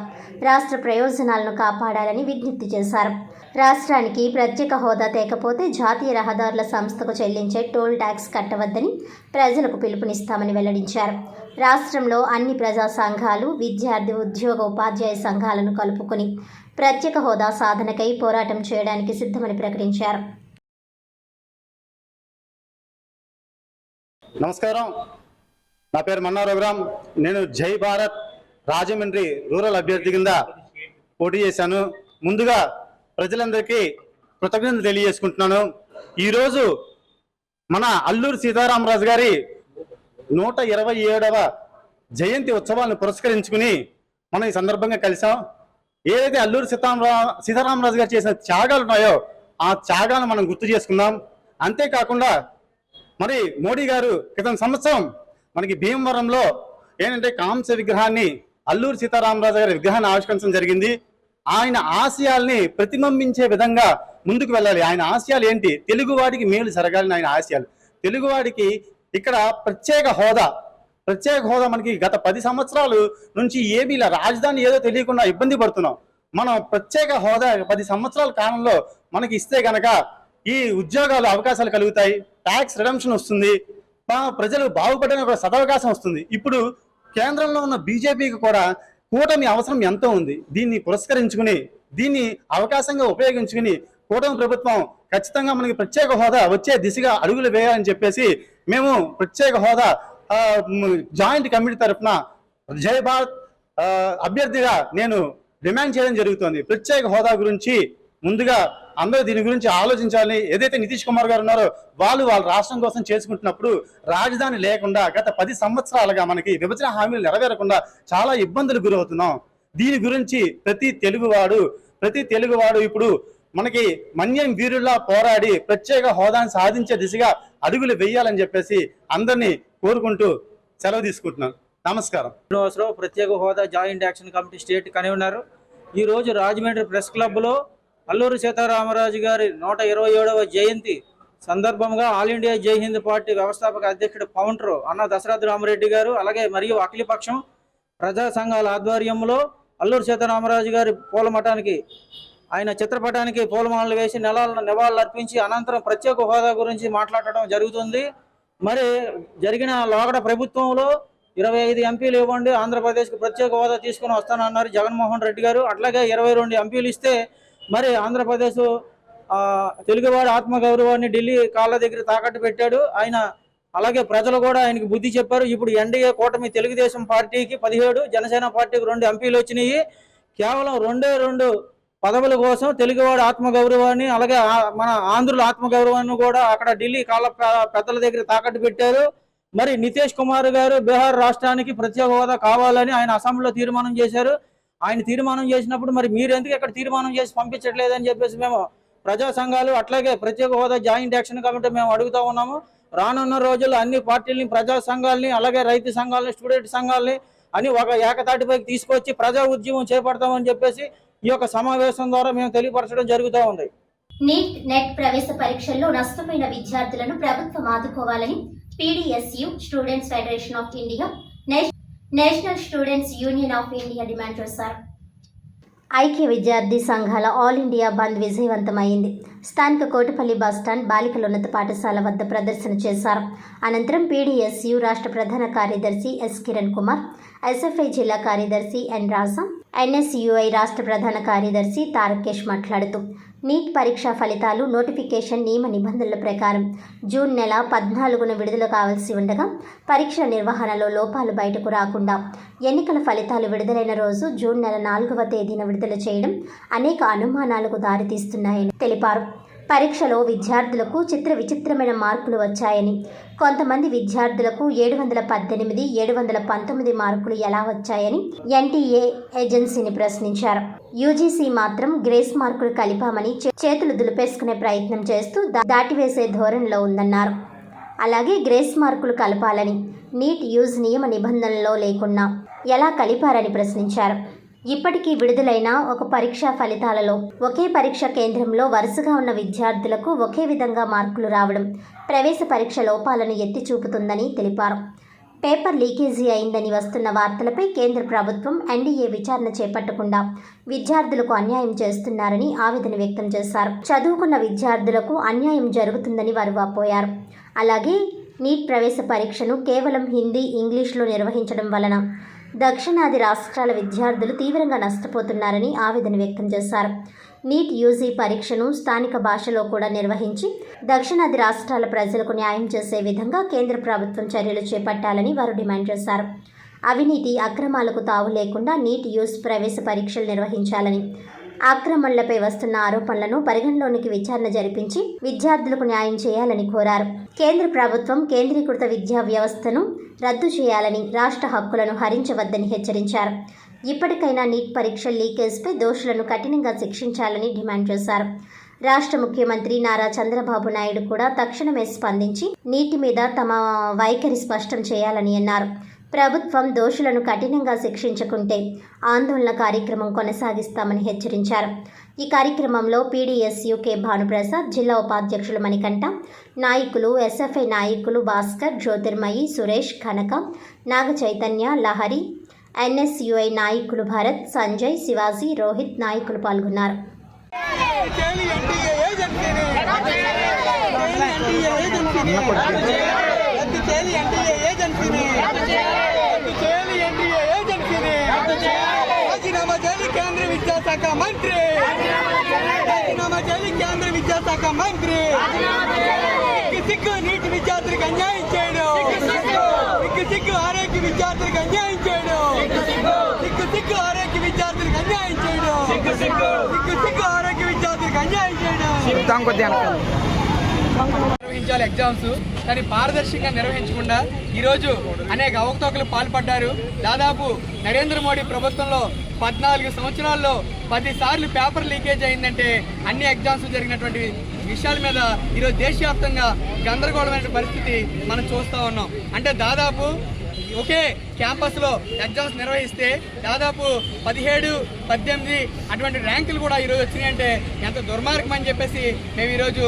రాష్ట్ర ప్రయోజనాలను కాపాడాలని విజ్ఞప్తి చేశారు. రాష్ట్రానికి ప్రత్యేక హోదా తేకపోతే జాతీయ రహదారుల సంస్థకు చెల్లించే టోల్ ట్యాక్స్ కట్టవద్దని ప్రజలకు పిలుపునిస్తామని వెల్లడించారు. రాష్ట్రంలో అన్ని ప్రజా సంఘాలు, విద్యార్థి, ఉద్యోగ, ఉపాధ్యాయ సంఘాలను కలుపుకొని ప్రత్యేక హోదా సాధనకై పోరాటం చేయడానికి సిద్ధమని ప్రకటించారు. నమస్కారం, నా పేరు మన్నా రఘురాం. నేను జై భారత్ రాజమండ్రి రూరల్ అభ్యర్థి కింద పోటీ చేశాను. ముందుగా ప్రజలందరికీ కృతజ్ఞతలు తెలియజేసుకుంటున్నాను. ఈరోజు మన అల్లూరి సీతారామరాజు గారి 127వ జయంతి ఉత్సవాలను పురస్కరించుకుని మనం ఈ సందర్భంగా కలిసాం. ఏదైతే అల్లూరి సీతారామరాజు గారు చేసిన త్యాగాలు ఉన్నాయో ఆ త్యాగాలను మనం గుర్తు చేసుకుందాం. అంతేకాకుండా మరి మోడీ గారు క్రితం సంవత్సరం మనకి భీమవరంలో ఏంటంటే కాంస్య విగ్రహాన్ని, అల్లూరి సీతారామరాజు గారి విగ్రహాన్ని ఆవిష్కరించడం జరిగింది. ఆయన ఆశయాల్ని ప్రతిబింబించే విధంగా ముందుకు వెళ్ళాలి. ఆయన ఆశయాలు ఏంటి? తెలుగువాడికి మేలు జరగాలని ఆయన ఆశయాలు. తెలుగువాడికి ఇక్కడ ప్రత్యేక హోదా మనకి గత 10 సంవత్సరాల నుంచి ఏమీ ఇలా రాజధాని ఏదో తెలియకుండా ఇబ్బంది పడుతున్నాం. మనం ప్రత్యేక హోదా 10 సంవత్సరాల కాలంలో మనకి ఇస్తే గనక ఈ ఉద్యోగాలు అవకాశాలు కలుగుతాయి, ట్యాక్స్ రిడమ్షన్ వస్తుంది, ప్రజలు బాగుపడడానికి ఒక సదవకాశం వస్తుంది. ఇప్పుడు కేంద్రంలో ఉన్న బీజేపీకి కూడా కూటమి అవసరం ఎంతో ఉంది. దీన్ని పురస్కరించుకుని, దీన్ని అవకాశంగా ఉపయోగించుకుని కూటమి ప్రభుత్వం ఖచ్చితంగా మనకి ప్రత్యేక హోదా వచ్చే దిశగా అడుగులు వేయాలని చెప్పేసి మేము ప్రత్యేక హోదా జాయింట్ కమిటీ తరఫున జై భారత్ అభ్యర్థిగా నేను డిమాండ్ చేయడం జరుగుతుంది. ప్రత్యేక హోదా గురించి ముందుగా అందరూ దీని గురించి ఆలోచించాలని. ఏదైతే నితీష్ కుమార్ గారు ఉన్నారో వాళ్ళ రాష్ట్రం కోసం చేసుకుంటున్నప్పుడు రాజధాని లేకుండా గత 10 సంవత్సరాలుగా మనకి విభజన హామీలు నెరవేరకుండా చాలా ఇబ్బందులు గురవుతున్నాం. దీని గురించి ప్రతి తెలుగువాడు ఇప్పుడు మనకి మన్యం వీరుల్లా పోరాడి ప్రత్యేక హోదాను సాధించే దిశగా అడుగులు వేయాలని చెప్పేసి అందరినీ కోరుకుంటూ సెలవు తీసుకుంటున్నాను. నమస్కారం. శ్రీనివాసరావు, ప్రత్యేక హోదా joint action committee state convener. ఈరోజు రాజమండ్రి ప్రెస్ క్లబ్లో అల్లూరి సీతారామరాజు గారి 127వ జయంతి సందర్భంగా ఆల్ ఇండియా జై హింద్ పార్టీ వ్యవస్థాపక అధ్యక్షుడు ఫౌండర్ అన్న దశరథ రామరెడ్డి గారు, అలాగే మరియు అఖిలపక్షం ప్రజా సంఘాల ఆధ్వర్యంలో అల్లూరి సీతారామరాజు గారి పూలమఠానికి, ఆయన చిత్రపటానికి పూలమాలలు వేసి నివాళులు అర్పించి అనంతరం ప్రత్యేక హోదా గురించి మాట్లాడటం జరుగుతుంది. మరి జరిగిన లోగడ ప్రభుత్వంలో 25 ఎంపీలు ఇవ్వండి, ఆంధ్రప్రదేశ్కి ప్రత్యేక హోదా తీసుకుని వస్తానన్నారు జగన్మోహన్ రెడ్డి గారు. అట్లాగే 22 ఎంపీలు ఇస్తే మరి ఆంధ్రప్రదేశ్ తెలుగువాడి ఆత్మగౌరవాన్ని ఢిల్లీ కాళ్ళ దగ్గర తాకట్టు పెట్టాడు ఆయన. అలాగే ప్రజలు కూడా ఆయనకి బుద్ధి చెప్పారు. ఇప్పుడు ఎన్డీఏ కూటమి తెలుగుదేశం పార్టీకి 17, జనసేన పార్టీకి 2 ఎంపీలు వచ్చినాయి. కేవలం 2 పదవుల కోసం తెలుగువాడి ఆత్మగౌరవాన్ని, అలాగే మన ఆంధ్రుల ఆత్మగౌరవాన్ని కూడా అక్కడ ఢిల్లీ కాళ్ళ పెద్దల దగ్గర తాకట్టు పెట్టారు. మరి నితీష్ కుమార్ గారు బీహార్ రాష్ట్రానికి ప్రత్యేక హోదా కావాలని ఆయన అసెంబ్లీలో తీర్మానం చేశారు. ఆయన తీర్మానం చేసినప్పుడు మరి మీరు ఎందుకు ఇక్కడ తీర్మానం చేసి పంపించట్లేదని చెప్పేసి మేము ప్రజా సంఘాలు, అట్లాగే ప్రత్యేక హోదా జాయింట్ యాక్షన్ కమిటీ మేము అడుగుతా ఉన్నాము. రానున్న రోజుల్లో అన్ని పార్టీలని, ప్రజా సంఘాలని, అలాగే రైతు సంఘాలని, స్టూడెంట్ సంఘాలని అని ఒక ఏకతాటిపైకి తీసుకొచ్చి ప్రజా ఉద్యమం చేపడతామని చెప్పేసి ఈ యొక్క సమావేశం ద్వారా మేము తెలియపరచడం జరుగుతూ ఉంది. నీట్ నెట్ ప్రవేశ పరీక్షల్లో నష్టపోయిన విద్యార్థులను ప్రభుత్వం ఆదుకోవాలని PDSU, students federation of India, national students union of India demand చేశారు. ఐక్య విద్యార్థి సంఘాల ఆల్ ఇండియా బంద్ విజయవంతమైంది. స్థానిక కోటపల్లి బస్టాండ్ బాలికల ఉన్నత పాఠశాల వద్ద ప్రదర్శన చేశారు. అనంతరం పీడీఎస్యు రాష్ట్ర ప్రధాన కార్యదర్శి ఎస్ కిరణ్ కుమార్, ఎస్ఎఫ్ఐ జిల్లా కార్యదర్శి ఎన్ రాజా, ఎన్ఎస్యుఐ రాష్ట్ర ప్రధాన కార్యదర్శి తారకేష్ మాట్లాడుతూ నీట్ పరీక్షా ఫలితాలు నోటిఫికేషన్ నియమ నిబంధనల ప్రకారం జూన్ నెల 14న విడుదల కావాల్సి ఉండగా పరీక్షల నిర్వహణలో లోపాలు బయటకు రాకుండా ఎన్నికల ఫలితాలు విడుదలైన రోజు జూన్ నెల 4వ తేదీన విడుదల చేయడం అనేక అనుమానాలకు దారితీస్తున్నాయని తెలిపారు. పరీక్షలో విద్యార్థులకు విచిత్రమైన మార్కులు వచ్చాయని, కొంతమంది విద్యార్థులకు 718, 719 మార్కులు ఎలా వచ్చాయని ఎన్టీఏ ఏజెన్సీని ప్రశ్నించారు. యూజీసీ మాత్రం గ్రేస్ మార్కులు కలిపామని చేతులు దులిపేసుకునే ప్రయత్నం చేస్తూ దాటివేసే ధోరణిలో ఉందన్నారు. అలాగే గ్రేస్ మార్కులు కలపాలని నీట్ యూజ్ నియమ నిబంధనల్లో లేకున్నా ఎలా కలిపారని ప్రశ్నించారు. ఇప్పటికీ విడుదలైన ఒక పరీక్షా ఫలితాలలో ఒకే పరీక్షా కేంద్రంలో వరుసగా ఉన్న విద్యార్థులకు ఒకే విధంగా మార్కులు రావడం ప్రవేశ పరీక్ష లోపాలను ఎత్తి చూపుతుందని తెలిపారు. పేపర్ లీకేజీ అయిందని వస్తున్న వార్తలపై కేంద్ర ప్రభుత్వం ఎన్డీఏ విచారణ చేపట్టకుండా విద్యార్థులకు అన్యాయం చేస్తున్నారని ఆవేదన వ్యక్తం చేశారు. చదువుకున్న విద్యార్థులకు అన్యాయం జరుగుతుందని వారు వాపోయారు. అలాగే నీట్ ప్రవేశ పరీక్షను కేవలం హిందీ, ఇంగ్లీష్లో నిర్వహించడం వలన దక్షిణాది రాష్ట్రాల విద్యార్థులు తీవ్రంగా నష్టపోతున్నారని ఆవేదన వ్యక్తం చేశారు. నీట్ యూజీ పరీక్షను స్థానిక భాషలో కూడా నిర్వహించి దక్షిణాది రాష్ట్రాల ప్రజలకు న్యాయం చేసే విధంగా కేంద్ర ప్రభుత్వం చర్యలు చేపట్టాలని వారు డిమాండ్ చేశారు. అవినీతి, అక్రమాలకు తావు లేకుండా నీట్ యూజ్ ప్రవేశ పరీక్షలు నిర్వహించాలని ఆక్రమణలపై వస్తున్న ఆరోపణలను పరిగణలోనికి విచారణ జరిపించి విద్యార్థులకు న్యాయం చేయాలని కోరారు. కేంద్ర ప్రభుత్వం కేంద్రీకృత విద్యా వ్యవస్థను రద్దు చేయాలని, రాష్ట్ర హక్కులను హరించవద్దని హెచ్చరించారు. ఇప్పటికైనా నీట్ పరీక్ష లీకేజ్పై దోషులను కఠినంగా శిక్షించాలని డిమాండ్ చేశారు. రాష్ట్ర ముఖ్యమంత్రి నారా చంద్రబాబు నాయుడు కూడా తక్షణమే స్పందించి నీటి మీద తమ వైఖరి స్పష్టం చేయాలని అన్నారు. ప్రభుత్వం దోషులను కఠినంగా శిక్షించకుంటే ఆందోళన కార్యక్రమం కొనసాగిస్తామని హెచ్చరించారు. ఈ కార్యక్రమంలో పీడీఎస్యు కె భానుప్రసాద్, జిల్లా ఉపాధ్యక్షులు మణికంఠ, నాయకులు ఎస్ఎఫ్ఐ నాయకులు భాస్కర్, జ్యోతిర్మయి, సురేష్, కనక, నాగ చైతన్య, లహరి, ఎన్ఎస్యుఐ నాయకులు భరత్, సంజయ్, శివాజీ, రోహిత్ నాయకులు పాల్గొన్నారు. రాజీనామా చేయాలి కేంద్ర విద్యాశాఖ మంత్రి, రాజీనామా చేయాలి కేంద్ర విద్యాశాఖ మంత్రి. సిగ్గు నీటి విద్యార్థులకు అన్యాయం చేయడం, సిగ్గు ఆరోగ్య విద్యార్థులకు అన్యాయం చేయడం, సిగ్గు ఆరోగ్య విద్యార్థులకు అన్యాయం చేయడం, సిగ్గు ఆరోగ్య విద్యార్థులకు అన్యాయం చేయడం. నిర్వహించాలి ఎగ్జామ్స్, కానీ పారదర్శకంగా నిర్వహించకుండా ఈరోజు అనేక అవకతవకలు పాల్పడ్డారు. దాదాపు నరేంద్ర మోడీ ప్రభుత్వంలో 14 సంవత్సరాల్లో 10 సార్లు పేపర్ లీకేజ్ అయిందంటే అన్ని ఎగ్జామ్స్ జరిగినటువంటి విషయాల మీద ఈరోజు దేశవ్యాప్తంగా గందరగోళమైన పరిస్థితి మనం చూస్తూ ఉన్నాం. అంటే దాదాపు ఒకే క్యాంపస్లో ఎగ్జామ్స్ నిర్వహిస్తే దాదాపు 17, 18 అటువంటి ర్యాంకులు కూడా ఈరోజు వచ్చినాయంటే ఎంత దుర్మార్గం అని చెప్పేసి మేము ఈరోజు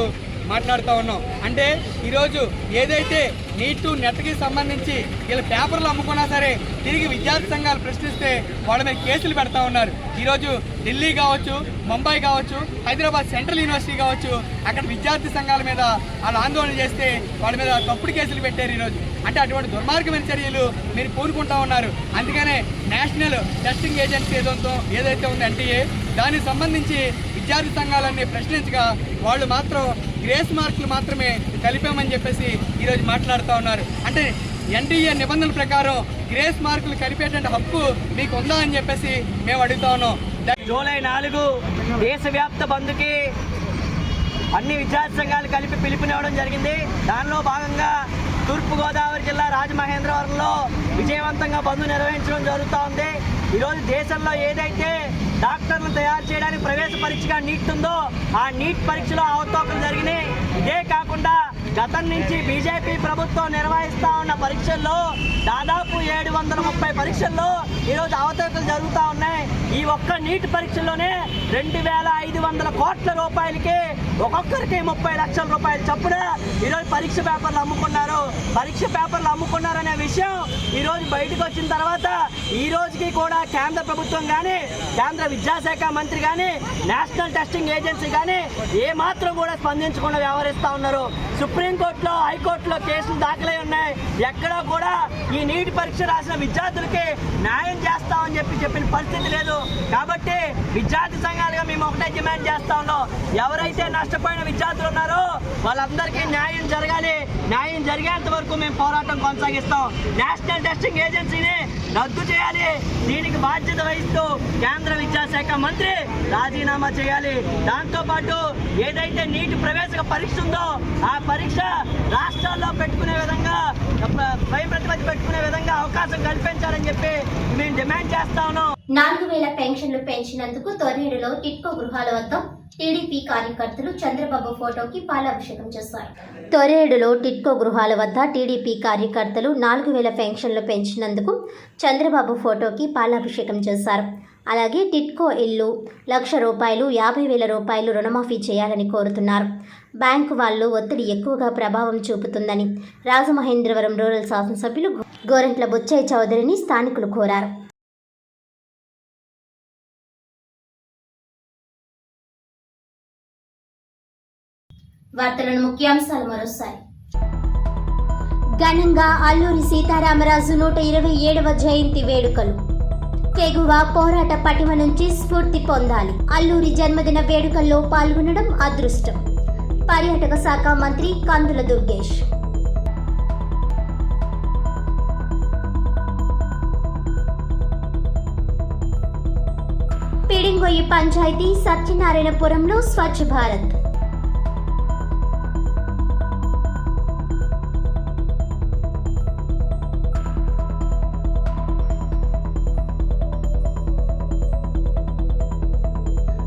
మాట్లాడుతూ ఉన్నాం. అంటే ఈరోజు ఏదైతే నీట్ నెట్కి సంబంధించి వీళ్ళ పేపర్లు అమ్ముకున్నా సరే తిరిగి విద్యార్థి సంఘాలు ప్రశ్నిస్తే వాళ్ళ మీద కేసులు పెడతా ఉన్నారు. ఈరోజు ఢిల్లీ కావచ్చు, ముంబై కావచ్చు, హైదరాబాద్ సెంట్రల్ యూనివర్సిటీ కావచ్చు, అక్కడ విద్యార్థి సంఘాల మీద వాళ్ళు ఆందోళన చేస్తే వాళ్ళ మీద తప్పుడు కేసులు పెట్టారు ఈరోజు. అంటే అటువంటి దుర్మార్గమైన చర్యలు మీరు పూనుకుంటా ఉన్నారు. అందుకనే నేషనల్ టెస్టింగ్ ఏజెన్సీ ఏదైతే ఉందో ఎన్టీఏ, దానికి సంబంధించి విద్యార్థి సంఘాలన్నీ ప్రశ్నించగా వాళ్ళు మాత్రం గ్రేస్ మార్కులు మాత్రమే కలిపామని చెప్పేసి ఈరోజు మాట్లాడుతూ ఉన్నారు. అంటే ఎన్టీఏ నిబంధనల ప్రకారం గ్రేస్ మార్కులు కలిపేటువంటి హక్కు మీకు ఉందా అని చెప్పేసి మేము అడుగుతా ఉన్నాం. జూలై 4 దేశవ్యాప్త బంద్కి అన్ని విద్యార్థి సంఘాలు కలిపి పిలుపునివ్వడం జరిగింది. దానిలో భాగంగా తూర్పుగోదావరి జిల్లా రాజమహేంద్రవరంలో విజయవంతంగా బంద్ నిర్వహించడం జరుగుతూ ఉంది. ఈరోజు దేశంలో ఏదైతే డాక్టర్లు తయారు చేయడానికి ప్రవేశ పరీక్షగా నీట్ ఉందో ఆ నీట్ పరీక్షలో అవకతవకలు జరిగినాయి. ఇదే కాకుండా గతం నుంచి బీజేపీ ప్రభుత్వం నిర్వహిస్తూ ఉన్న పరీక్షల్లో దాదాపు 730 పరీక్షల్లో ఈరోజు అవకతవకలు జరుగుతూ ఉన్నాయి. ఈ ఒక్క నీట్ పరీక్షల్లోనే 2,500 కోట్ల రూపాయలకి ఒక్కొక్కరికి 30 లక్షల రూపాయలు చొప్పున ఈరోజు పరీక్ష పేపర్లు అమ్ముకున్నారు. పరీక్ష పేపర్లు అమ్ముకున్నారనే విషయం ఈరోజు బయటకు వచ్చిన తర్వాత ఈ రోజుకి కూడా కేంద్ర ప్రభుత్వం కానీ, కేంద్ర విద్యాశాఖ మంత్రి కానీ, నేషనల్ టెస్టింగ్ ఏజెన్సీ కానీ ఏమాత్రం కూడా స్పందించకుండా వ్యవహరిస్తూ ఉన్నారు. సుప్రీంకోర్టులో, హైకోర్టులో కేసులు దాఖలై ఉన్నాయి. ఎక్కడా కూడా ఈ నీట్ పరీక్ష రాసిన విద్యార్థులకి న్యాయం చేస్తామని చెప్పిన పరిస్థితి లేదు. కాబట్టి విద్యార్థి సంఘాలుగా మేము ఒకటే డిమాండ్ చేస్తా ఉన్నాం. ఎవరైతే నష్టపోయిన విద్యార్థులు ఉన్నారో వాళ్ళందరికీ న్యాయం జరగాలి. న్యాయం జరిగేంత వరకు మేము పోరాటం కొనసాగిస్తాం. నేషనల్ టెస్టింగ్ ఏజెన్సీని రద్దు చేయాలి. దీనికి బాధ్యత వహిస్తూ కేంద్ర విద్యాశాఖ మంత్రి రాజీనామా చేయాలి. దాంతోపాటు ఏదైతే నీటి ప్రవేశ పరీక్ష ఉందో ఆ పరీక్ష రాష్ట్రాల్లో పెట్టుకునే విధంగా, స్వయం ప్రతిపత్తి పెట్టుకునే విధంగా అవకాశం కల్పించాలని చెప్పి మేము డిమాండ్ చేస్తా ఉన్నాం. 4,000 పెన్షన్లు పెంచినందుకు తొర్రేడులో టిట్కో గృహాల వద్ద టీడీపీ కార్యకర్తలు చంద్రబాబు ఫోటోకి పాలాభిషేకం చేశారు. తొర్రేడులో టిట్కో గృహాల వద్ద టీడీపీ కార్యకర్తలు 4,000 పెన్షన్లు పెంచినందుకు చంద్రబాబు ఫోటోకి పాలాభిషేకం చేశారు. అలాగే టిట్కో ఇల్లు ₹1,00,000, ₹50,000 రుణమాఫీ చేయాలని కోరుతున్నారు. బ్యాంకు వాళ్ళు ఒత్తిడి ఎక్కువగా ప్రభావం చూపుతుందని రాజమహేంద్రవరం రూరల్ శాసనసభ్యులు గోరంట్ల బుచ్చయ్య చౌదరిని స్థానికులు కోరారు. వార్తలను ముఖ్యాంశాలు మరోసారి. ఘనంగా అల్లూరి సీతారామరాజు 127వ జయంతి వేడుకలు. తెగువ పోరాట పటిమ నుంచి స్ఫూర్తి పొందాలి. అల్లూరి జన్మదిన వేడుకల్లో పాల్గొనడం అదృష్టం. పర్యాటక శాఖ మంత్రి కందుల దుర్గేష్. పీడింగొయ్యి పంచాయతీ సత్యనారాయణపురంలో స్వచ్ఛ భారత్.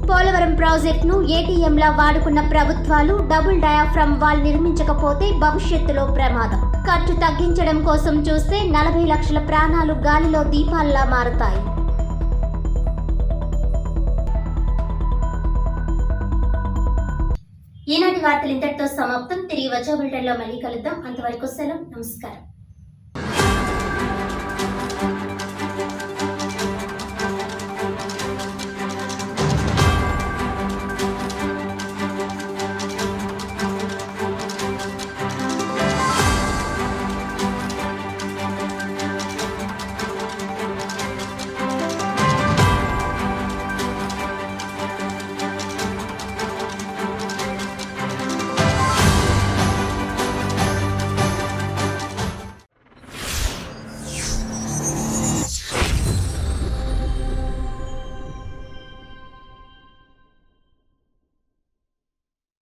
పోలవరం ప్రాజెక్టును ఏటీఎంలా వాడుకున్న ప్రభుత్వాలు డబుల్ డయాఫ్రమ్ వాల్ నిర్మించకపోతే భవిష్యత్తులో ప్రమాదం. ఖర్చు తగ్గించడం కోసం చూస్తే 40 లక్షల ప్రాణాలు గాలిలో దీపాల్లా మారతాయి. ఈనాటి వార్తలు ఇంతటితో సమాప్తం. తిరిగి వచ్చే బులెటిన్లో మళ్ళీ కలుద్దాం. అంతవరకు సెలవు. నమస్కారం.